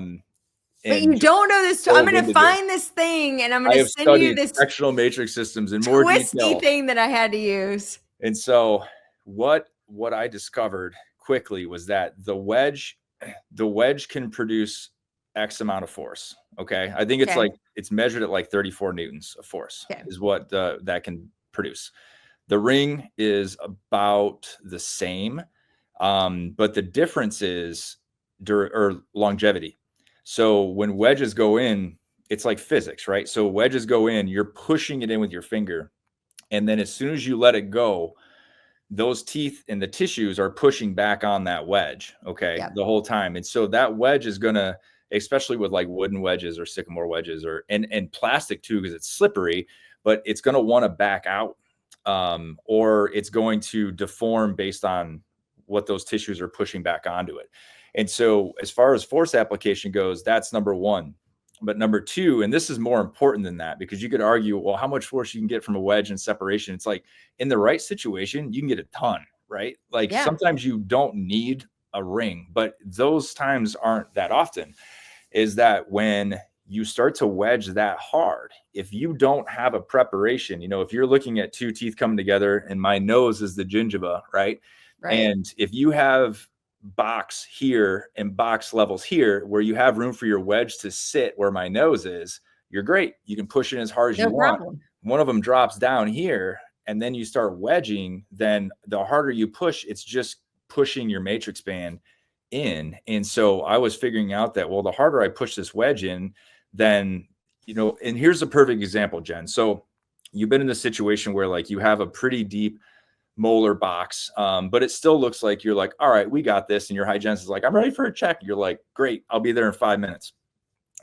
you And just don't know this. I'm dove going to into this. find this thing and I'm going I to have send you studied this sectional matrix systems in more twisty detail. thing that I had to use. And so what I discovered quickly was that the wedge can produce X amount of force. Okay. I think it's Okay. like, it's measured at like 34 Newtons of force Okay. is what that can produce. The ring is about the same. But the difference is longevity. So when wedges go in, it's like physics, right? So wedges go in, you're pushing it in with your finger. And then as soon as you let it go, those teeth and the tissues are pushing back on that wedge, okay, Yep. the whole time. And so that wedge is gonna, especially with like wooden wedges or sycamore wedges or and plastic too, because it's slippery, but it's gonna want to back out, or it's going to deform based on what those tissues are pushing back onto it. And so as far as force application goes, that's number one. But number two, and this is more important than that, because you could argue, well, how much force you can get from a wedge and separation. It's like in the right situation, you can get a ton, right? Like sometimes you don't need a ring, but those times aren't that often. Is that when you start to wedge that hard, if you don't have a preparation, if you're looking at two teeth coming together and my nose is the gingiva, right? And if you have box here and box levels here where you have room for your wedge to sit where my nose is, you're great. You can push it as hard as you want. One of them drops down here and then you start wedging, then the harder you push, it's just pushing your matrix band in. And so I was figuring out that, well, the harder I push this wedge in, then, and here's a perfect example, Jen. So you've been in this situation where like you have a pretty deep molar box, but it still looks like you're like, all right, we got this. And your hygienist is like, I'm ready for a check. You're like, great, I'll be there in 5 minutes.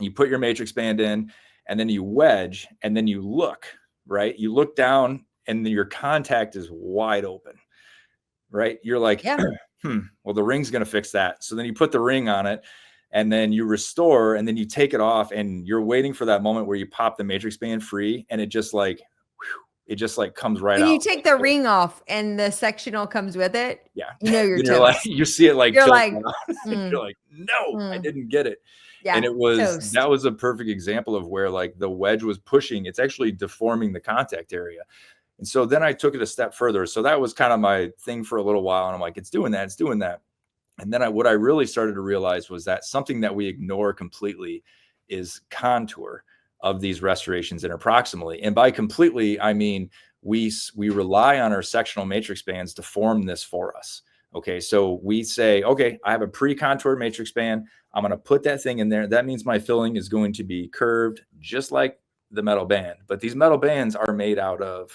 You put your matrix band in and then you wedge and then you look, right? You look down and your contact is wide open, right? You're like, well, the ring's going to fix that. So then you put the ring on it and then you restore and then you take it off and you're waiting for that moment where you pop the matrix band free and it just like comes right out. When you take the ring off and the sectional comes with it, yeah, you're toast. Like, you see it like, you're like, you're like, no, I didn't get it. Yeah, and that was a perfect example of where like the wedge was pushing, it's actually deforming the contact area. And so then I took it a step further. So that was kind of my thing for a little while. And I'm like, it's doing that. And then what I really started to realize was that something that we ignore completely is contour of these restorations interproximally. And by completely, I mean, we rely on our sectional matrix bands to form this for us. Okay. So we say, okay, I have a pre-contoured matrix band. I'm going to put that thing in there. That means my filling is going to be curved just like the metal band, but these metal bands are made out of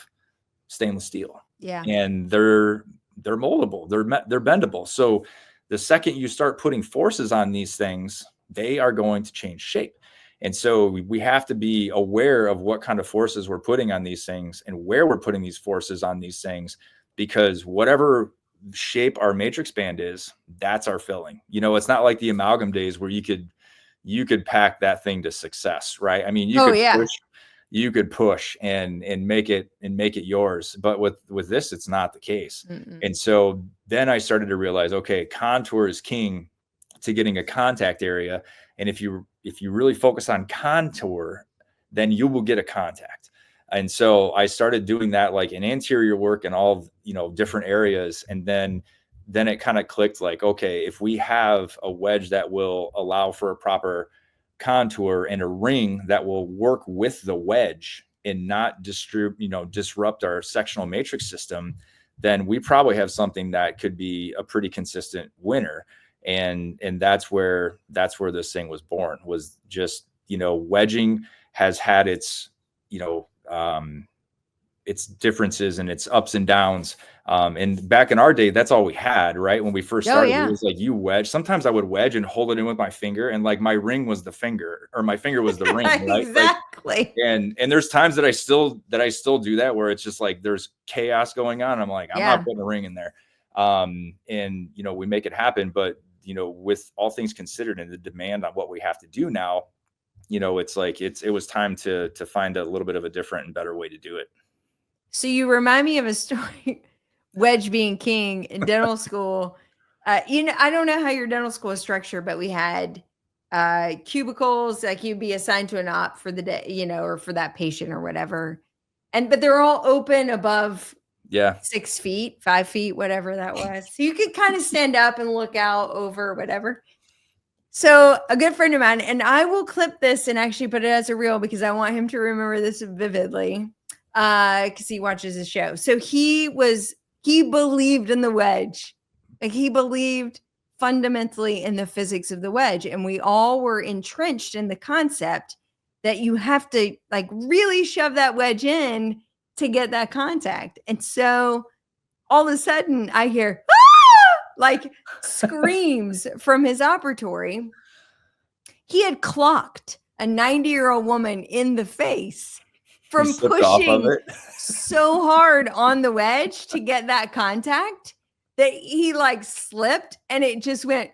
stainless steel. Yeah. And they're moldable. They're bendable. So the second you start putting forces on these things, they are going to change shape. And so we have to be aware of what kind of forces we're putting on these things and where we're putting these forces on these things, because whatever shape our matrix band is, that's our filling. It's not like the amalgam days where you could pack that thing to success, right? I mean, you could push and make it yours. But with this, it's not the case. And so then I started to realize, okay, contour is king to getting a contact area. And if you really focus on contour, then you will get a contact. And so I started doing that like in anterior work and all, different areas. And then it kind of clicked like, okay, if we have a wedge that will allow for a proper contour and a ring that will work with the wedge and not disrupt our sectional matrix system, then we probably have something that could be a pretty consistent winner. And that's where this thing was born, was just, wedging has had its, its differences and its ups and downs. And back in our day, that's all we had, right? When we first started, it was like you wedge. Sometimes I would wedge and hold it in with my finger, and like my ring was the finger, or my finger was the ring, right? Exactly. Like, and there's times that I still do that, where it's just like there's chaos going on. I'm like, I'm not putting a ring in there. And we make it happen. But with all things considered and the demand on what we have to do now, it's like it was time to find a little bit of a different and better way to do it. So you remind me of a story, wedge being king in dental school. I don't know how your dental school is structured, but we had cubicles, like you'd be assigned to an op for the day, or for that patient or whatever. But they're all open above Yeah. 6 feet, 5 feet, whatever that was. So you could kind of stand up and look out over whatever. So a good friend of mine, and I will clip this and actually put it as a reel because I want him to remember this vividly, because he watches the show. So he believed in the wedge. Like he believed fundamentally in the physics of the wedge. And we all were entrenched in the concept that you have to like really shove that wedge in to get that contact. And so all of a sudden I hear, ah! Like screams from his operatory. He had clocked a 90-year-old woman in the face from pushing so hard on the wedge to get that contact that he like slipped and it just went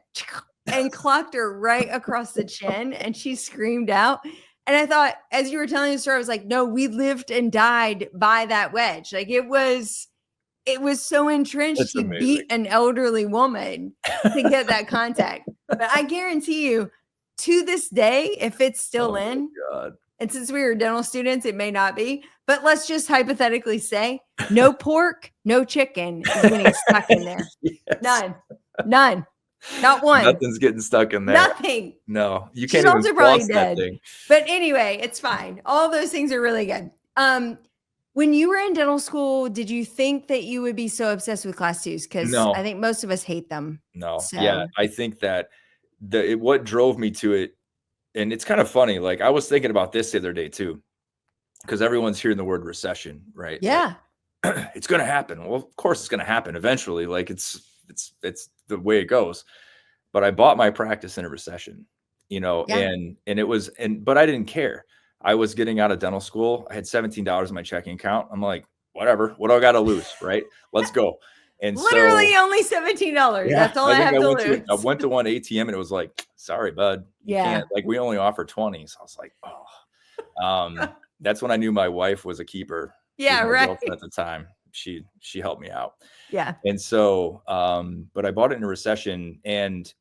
and clocked her right across the chin and she screamed out. And I thought, as you were telling the story, I was like, no, we lived and died by that wedge. Like it was so entrenched. That's he amazing. beat an elderly woman to get that contact. But I guarantee you, to this day, if it's still in, and since we were dental students, it may not be, but let's just hypothetically say no pork, no chicken is getting stuck in there. Yes. None. Not one. Nothing's getting stuck in there. Nothing. No, you can't even floss that thing. But anyway, it's fine. All those things are really good. When you were in dental school, did you think that you would be so obsessed with class 2s? Because I think most of us hate them. No. So. Yeah, I think that what drove me to it, and it's kind of funny. Like I was thinking about this the other day too, because everyone's hearing the word recession, right? Yeah, like, it's going to happen. Well, of course it's going to happen eventually. Like it's the way it goes. But I bought my practice in a recession, and it was, but I didn't care. I was getting out of dental school. I had $17 in my checking account. I'm like, whatever. What do I got to lose? Right? Let's go. And literally only $17. Yeah, that's all I have to lose. I went to one ATM and it was like, sorry, bud. You can't, like, we only offer 20. So I was like, oh, that's when I knew my wife was a keeper. Yeah. Right. At the time, she helped me out. Yeah. And so, but I bought it in a recession and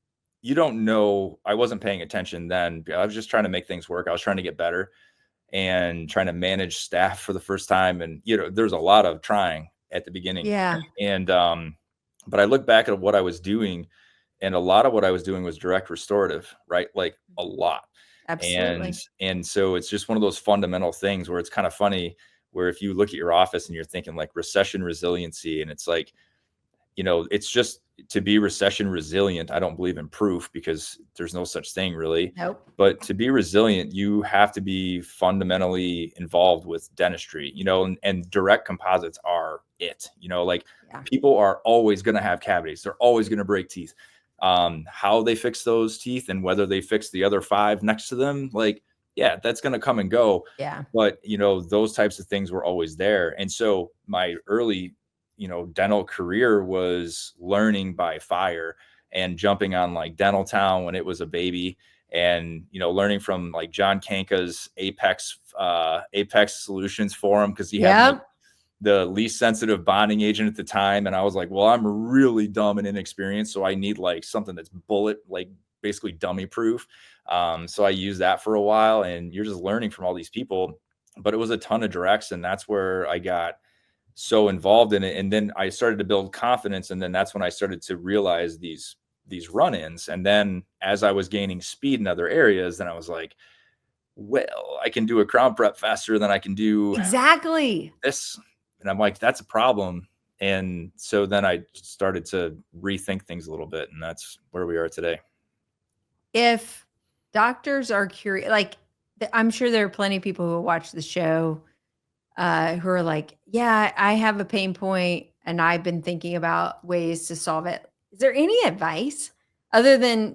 you don't know, I wasn't paying attention then. I was just trying to make things work. I was trying to get better and trying to manage staff for the first time. And, there's a lot of trying at the beginning. Yeah. And, but I look back at what I was doing and a lot of what I was doing was direct restorative, right? Like a lot. Absolutely. And so it's just one of those fundamental things where it's kind of funny where if you look at your office and you're thinking like recession resiliency, and it's like, it's just to be recession resilient. I don't believe in proof because there's no such thing really. Nope. But to be resilient, you have to be fundamentally involved with dentistry, and direct composites are it, people are always going to have cavities. They're always going to break teeth. How they fix those teeth and whether they fix the other 5 next to them, that's going to come and go. Yeah. But, those types of things were always there. And so my early dental career was learning by fire and jumping on like Dental Town when it was a baby and, learning from like John Kanka's Apex Solutions forum. Cause he had the least sensitive bonding agent at the time. And I was like, well, I'm really dumb and inexperienced. So I need like something that's like basically dummy proof. So I used that for a while and you're just learning from all these people, but it was a ton of directs. And that's where I got so involved in it. And then I started to build confidence. And then that's when I started to realize these run-ins. And then as I was gaining speed in other areas, then I was like, well, I can do a crown prep faster than I can do this. And I'm like, that's a problem. And so then I started to rethink things a little bit. And that's where we are today. If doctors are curious, like I'm sure there are plenty of people who watch the show who are like, yeah, I have a pain point and I've been thinking about ways to solve it. Is there any advice other than,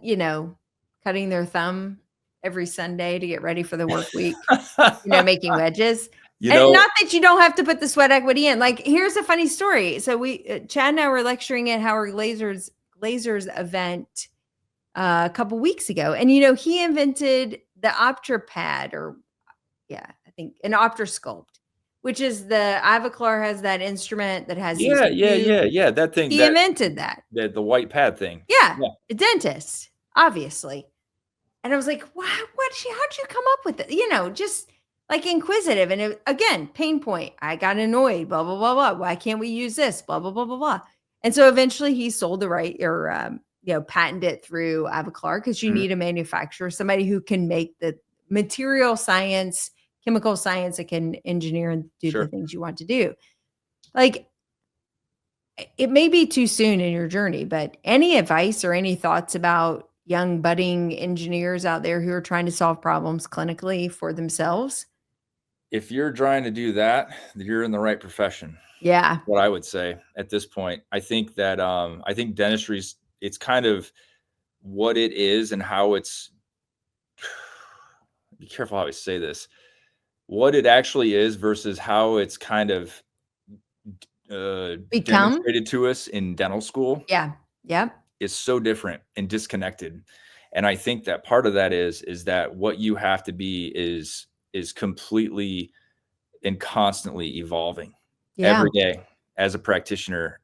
cutting their thumb every Sunday to get ready for the work week, making wedges? And not that you don't have to put the sweat equity in. Like, here's a funny story. So Chad and I were lecturing at Howard Glazer's event a couple weeks ago. And, he invented the Optra pad I think an Optra Sculpt. which is the Ivoclar has that instrument that has these Yeah. That thing, he invented that. the white pad thing. Yeah, Yeah. a dentist, obviously. And I was like, "Wow, how'd you come up with it?" Just, like, inquisitive, and again, pain point. I got annoyed, blah, blah, blah, blah. "Why can't we use this?" Blah, blah, blah, blah, blah. And so eventually he sold the right or, patented it through Ivoclar because you Mhm. need a manufacturer, somebody who can make the material science, chemical science that can engineer and do the Sure. things you want to do. Like, it may be too soon in your journey, but any advice or any thoughts about young budding engineers out there who are trying to solve problems clinically for themselves? If you're trying to do that, you're in the right profession. Yeah. What I would say at this point. I think that, I think dentistry's it's kind of what it is and how it's be careful how I say this. What it actually is versus how it's kind of, Become? demonstrated to us in dental school Yeah. Yep. is so different and disconnected. And I think that part of that is that what you have to be is completely and constantly evolving Yeah. every day as a practitioner.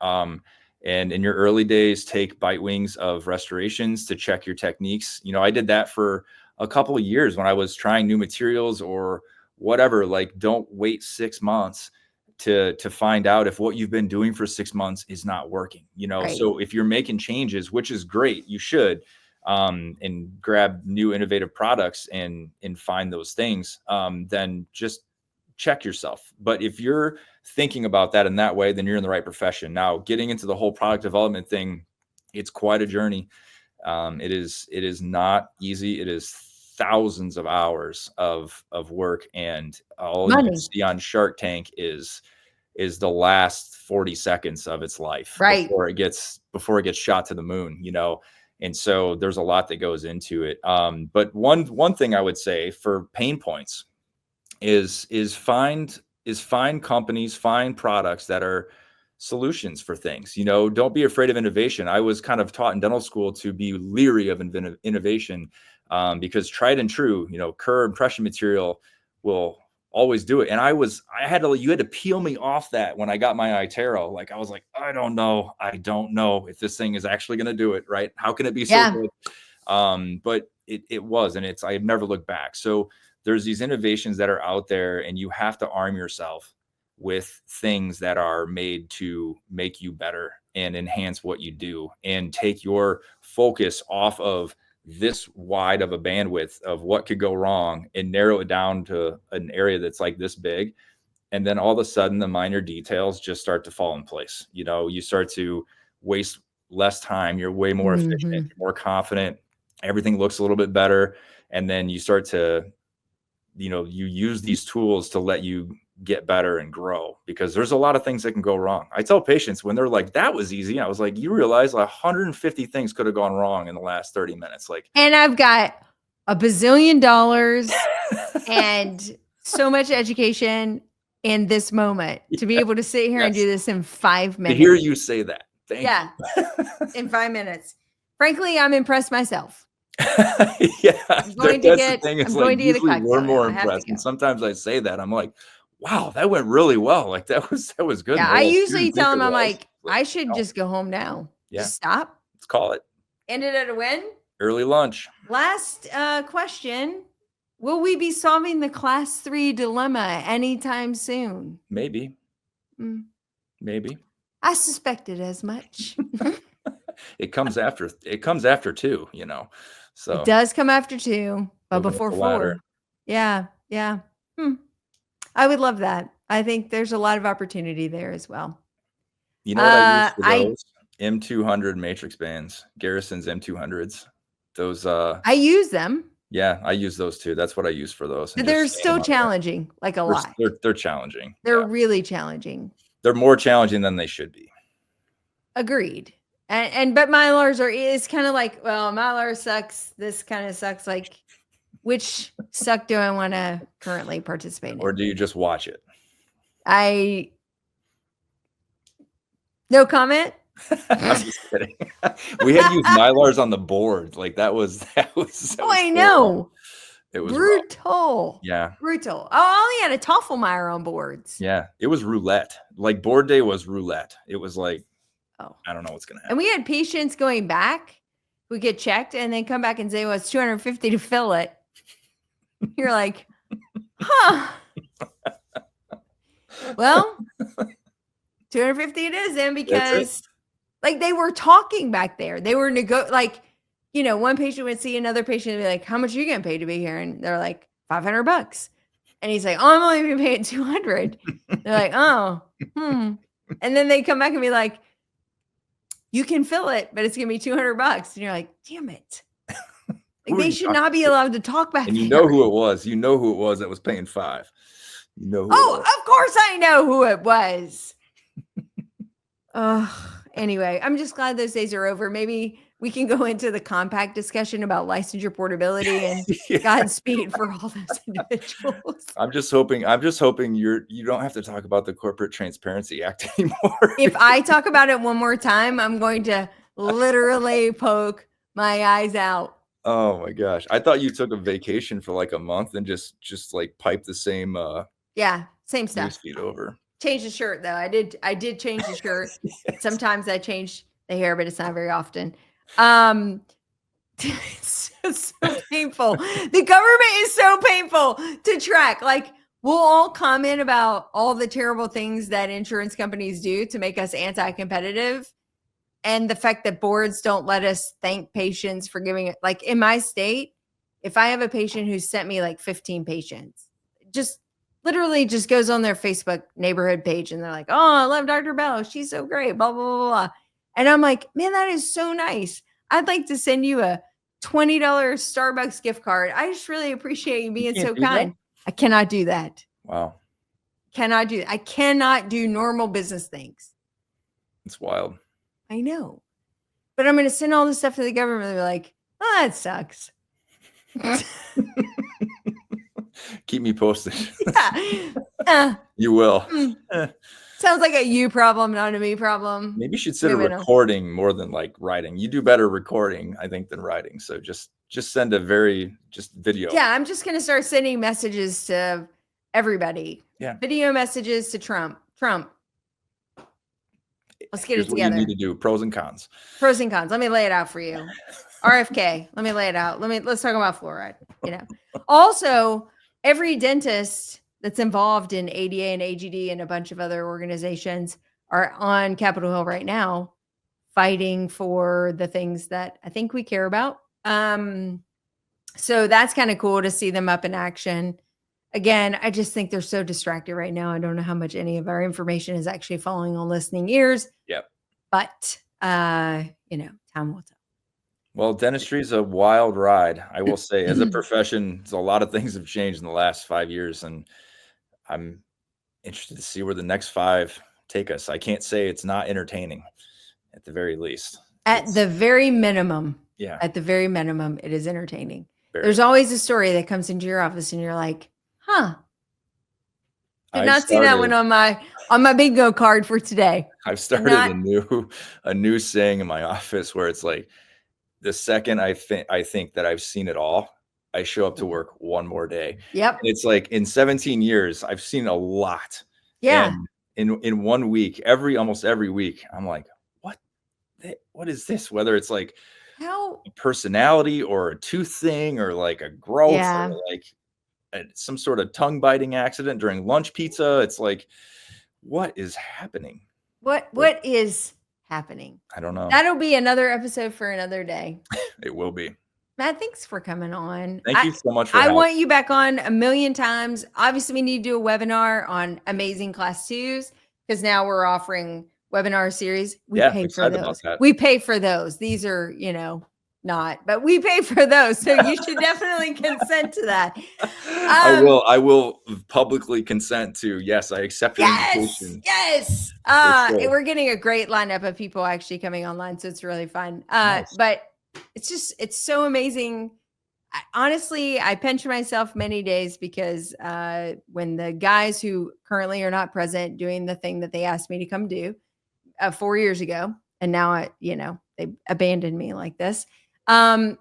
And in your early days, take bite wings of restorations to check your techniques. I did that for a couple of years when I was trying new materials or whatever. Like, don't wait 6 months to find out if what you've been doing for 6 months is not working. Right. So if you're making changes, which is great, you should, and grab new innovative products and find those things. Then just check yourself. But if you're thinking about that in that way, then you're in the right profession. Now, getting into the whole product development thing, it's quite a journey. It is not easy. It is thousands of hours of work, and all you Money. see on Shark Tank is the last 40 seconds of its life Right. before it gets shot to the moon. And so there's a lot that goes into it. But one thing I would say for pain points is find companies, find products that are solutions for things. Don't be afraid of innovation. I was kind of taught in dental school to be leery of innovation, because tried and true, Kerr impression material will always do it. And you had to peel me off that when I got my iTero. Like, I was like, I don't know if this thing is actually going to do it right. How can it be so Yeah. good? But it was, and I've never looked back. So there's these innovations that are out there, and you have to arm yourself with things that are made to make you better and enhance what you do, and take your focus off of this wide of a bandwidth of what could go wrong and narrow it down to an area that's like this big. And then all of a sudden the minor details just start to fall in place. You start to waste less time. You're way more efficient, Mhm. more confident. Everything looks a little bit better. And then you start to, you use these tools to let you get better and grow, because there's a lot of things that can go wrong. I tell patients when they're like, that was easy, I was like, you realize 150 things could have gone wrong in the last 30 minutes. Like, And I've got a bazillion dollars and so much education in this moment to be yeah, able to sit here and do yes. this in 5 To hear minutes. you say that. Thank Yeah, you. in 5 minutes. Frankly, I'm impressed myself. Yeah, I'm going to that's the get thing. It's I'm like going to get a usually we're cocktail now. more I have to impressed, go. and sometimes I say that I'm like, wow, that went really well. Like, that was good. Yeah, And they're I like, you usually didn't think tell it them, I'm was? like, Like, "I should no, just go home now. yeah, Just stop." let's call it Ended at a win. early lunch. Last, question. Will we be solving the class 3 dilemma anytime soon? Maybe, Mm, maybe. I suspected as much. It comes after two. It So does come after 2, but moving up before the ladder. 4. Yeah, yeah. Hmm. I would love that. I think there's a lot of opportunity there as well. You know what I use for I those? M200 matrix bands, Garrison's M200s. Those, I use them, yeah, I use those too. That's what I use for those, and but just they're stand them still on there. challenging, like a lot. They're challenging. They're Yeah. really challenging. They're more challenging than they should be. Agreed. But Mylars is kind of like, well, Mylar sucks. This kind of sucks. Like, which suck do I want to currently participate Or in? do you just watch it? I no comment. I'm just kidding. We had used Mylars on the board. Like, that was Oh, I so fun. know. It was rough. Brutal. Yeah. Brutal. Oh, I only had a Toffelmeyer on boards. Yeah. It was roulette. Like board day was roulette. It was like, Oh. I don't know what's going to And happen. we had patients going back who get checked and then come back and say, well, it's $250 to fill it. You're like, huh. Well, $250 it is then, because like they were talking back there. They were like, you know, one patient would see another patient and be like, how much are you getting paid to be here? And they're like, $500. And he's like, oh, I'm only being paid 200. They're like, oh, And then they come back and be like, you can fill it, but it's going to be $200. And you're like, damn it. Like, they should not be allowed to talk back And you there. know who it was. You know who it was that was paying $5. You know who it was. Of course I know who it was. Anyway, I'm just glad those days are over. Maybe we can go into the compact discussion about licensure portability and Godspeed for all those individuals. I'm just hoping you don't have to talk about the Corporate Transparency Act anymore. If I talk about it one more time, I'm going to literally poke my eyes out. Oh my gosh. I thought you took a vacation for like a month and just like pipe the same same stuff. newsfeed over. Change the shirt though. I did change the shirt. Yes. Sometimes I change the hair, but it's not very often. It's so painful. The government is so painful to track. Like, we'll all comment about all the terrible things that insurance companies do to make us anti-competitive. And the fact that boards don't let us thank patients for giving it. Like in my state, if I have a patient who sent me like 15 patients, just literally just goes on their Facebook neighborhood page and they're like, oh, I love Dr. Bell. She's so great, blah, blah, blah, blah. And I'm like, man, that is so nice. I'd like to send you a $20 Starbucks gift card. I just really appreciate you being so kind. That? I cannot do that. Wow. I cannot do normal business things. It's wild. I know. But I'm going to send all this stuff to the government. They're like, oh, that sucks. Keep me posted. Yeah. You will. Sounds like a you problem, not a me problem. Maybe you should send a recording more than like writing. You do better recording, I think, than writing. So just send just video. Yeah, I'm just going to start sending messages to everybody. Yeah. Video messages to Trump. Let's get it together. What you need to do. Pros and cons. Pros and cons. Let me lay it out for you. RFK. Let me lay it out. Let's talk about fluoride. You know. Also, every dentist that's involved in ADA and AGD and a bunch of other organizations are on Capitol Hill right now fighting for the things that I think we care about. So that's kind of cool to see them up in action. Again, I just think they're so distracted right now. I don't know how much any of our information is actually falling on listening ears. Yep. But, time will tell. Well, dentistry is a wild ride, I will say. As a profession, a lot of things have changed in the last 5 years, and I'm interested to see where the next 5 take us. I can't say it's not entertaining, at the very least. At the very minimum. Yeah. At the very minimum, it is entertaining. Very. There's always a story that comes into your office, and you're like, huh. Did not see that one on my bingo card for today. I've started a new saying in my office where it's like, the second I think that I've seen it all, I show up to work one more day. Yep. And it's like in 17 years, I've seen a lot. Yeah. And in 1 week, almost every week, I'm like, what is this? Whether it's like a personality or a tooth thing or like a growth or like some sort of tongue biting accident during lunch pizza. It's like, what is happening? What is happening? I don't know. That'll be another episode for another day. It will be. Matt, thanks for coming on. Thank you so much for I want you back on a million times. Obviously, we need to do a webinar on amazing class 2s because now we're offering webinar series. We pay for those. We pay for those. These are, not, but we pay for those. So you should definitely consent to that. I will publicly consent to, yes, I accept your invitation. Yes. We're getting a great lineup of people actually coming online. So it's really fun. Nice. But it's so amazing. Honestly, I pinch myself many days because when the guys who currently are not present doing the thing that they asked me to come do 4 years ago, and now they abandoned me like this. I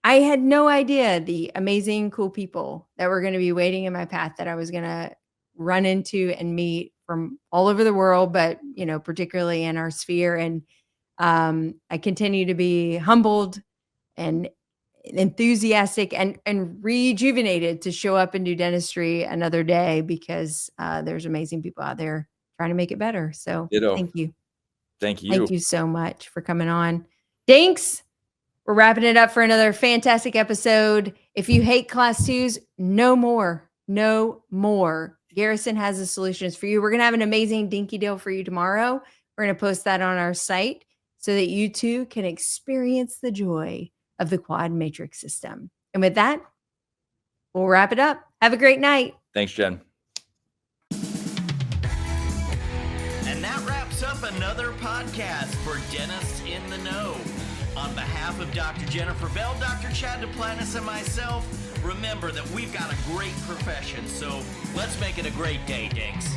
I had no idea the amazing, cool people that were gonna be waiting in my path that I was gonna run into and meet from all over the world, but, particularly in our sphere, and, I continue to be humbled and enthusiastic and rejuvenated to show up and do dentistry another day because, there's amazing people out there trying to make it better, so Ditto. thank you. Thank you. Thank you so much for coming on. Thanks. We're wrapping it up for another fantastic episode. If you hate class twos, no more. No more. Garrison has the solutions for you. We're going to have an amazing dinky deal for you tomorrow. We're going to post that on our site so that you too can experience the joy of the quad matrix system. And with that, we'll wrap it up. Have a great night. Thanks, Jen. And that wraps up another podcast for Dentists in the Know. On behalf of Dr. Jennifer Bell, Dr. Chad Duplantis, and myself, remember that we've got a great profession, so let's make it a great day, Dinks.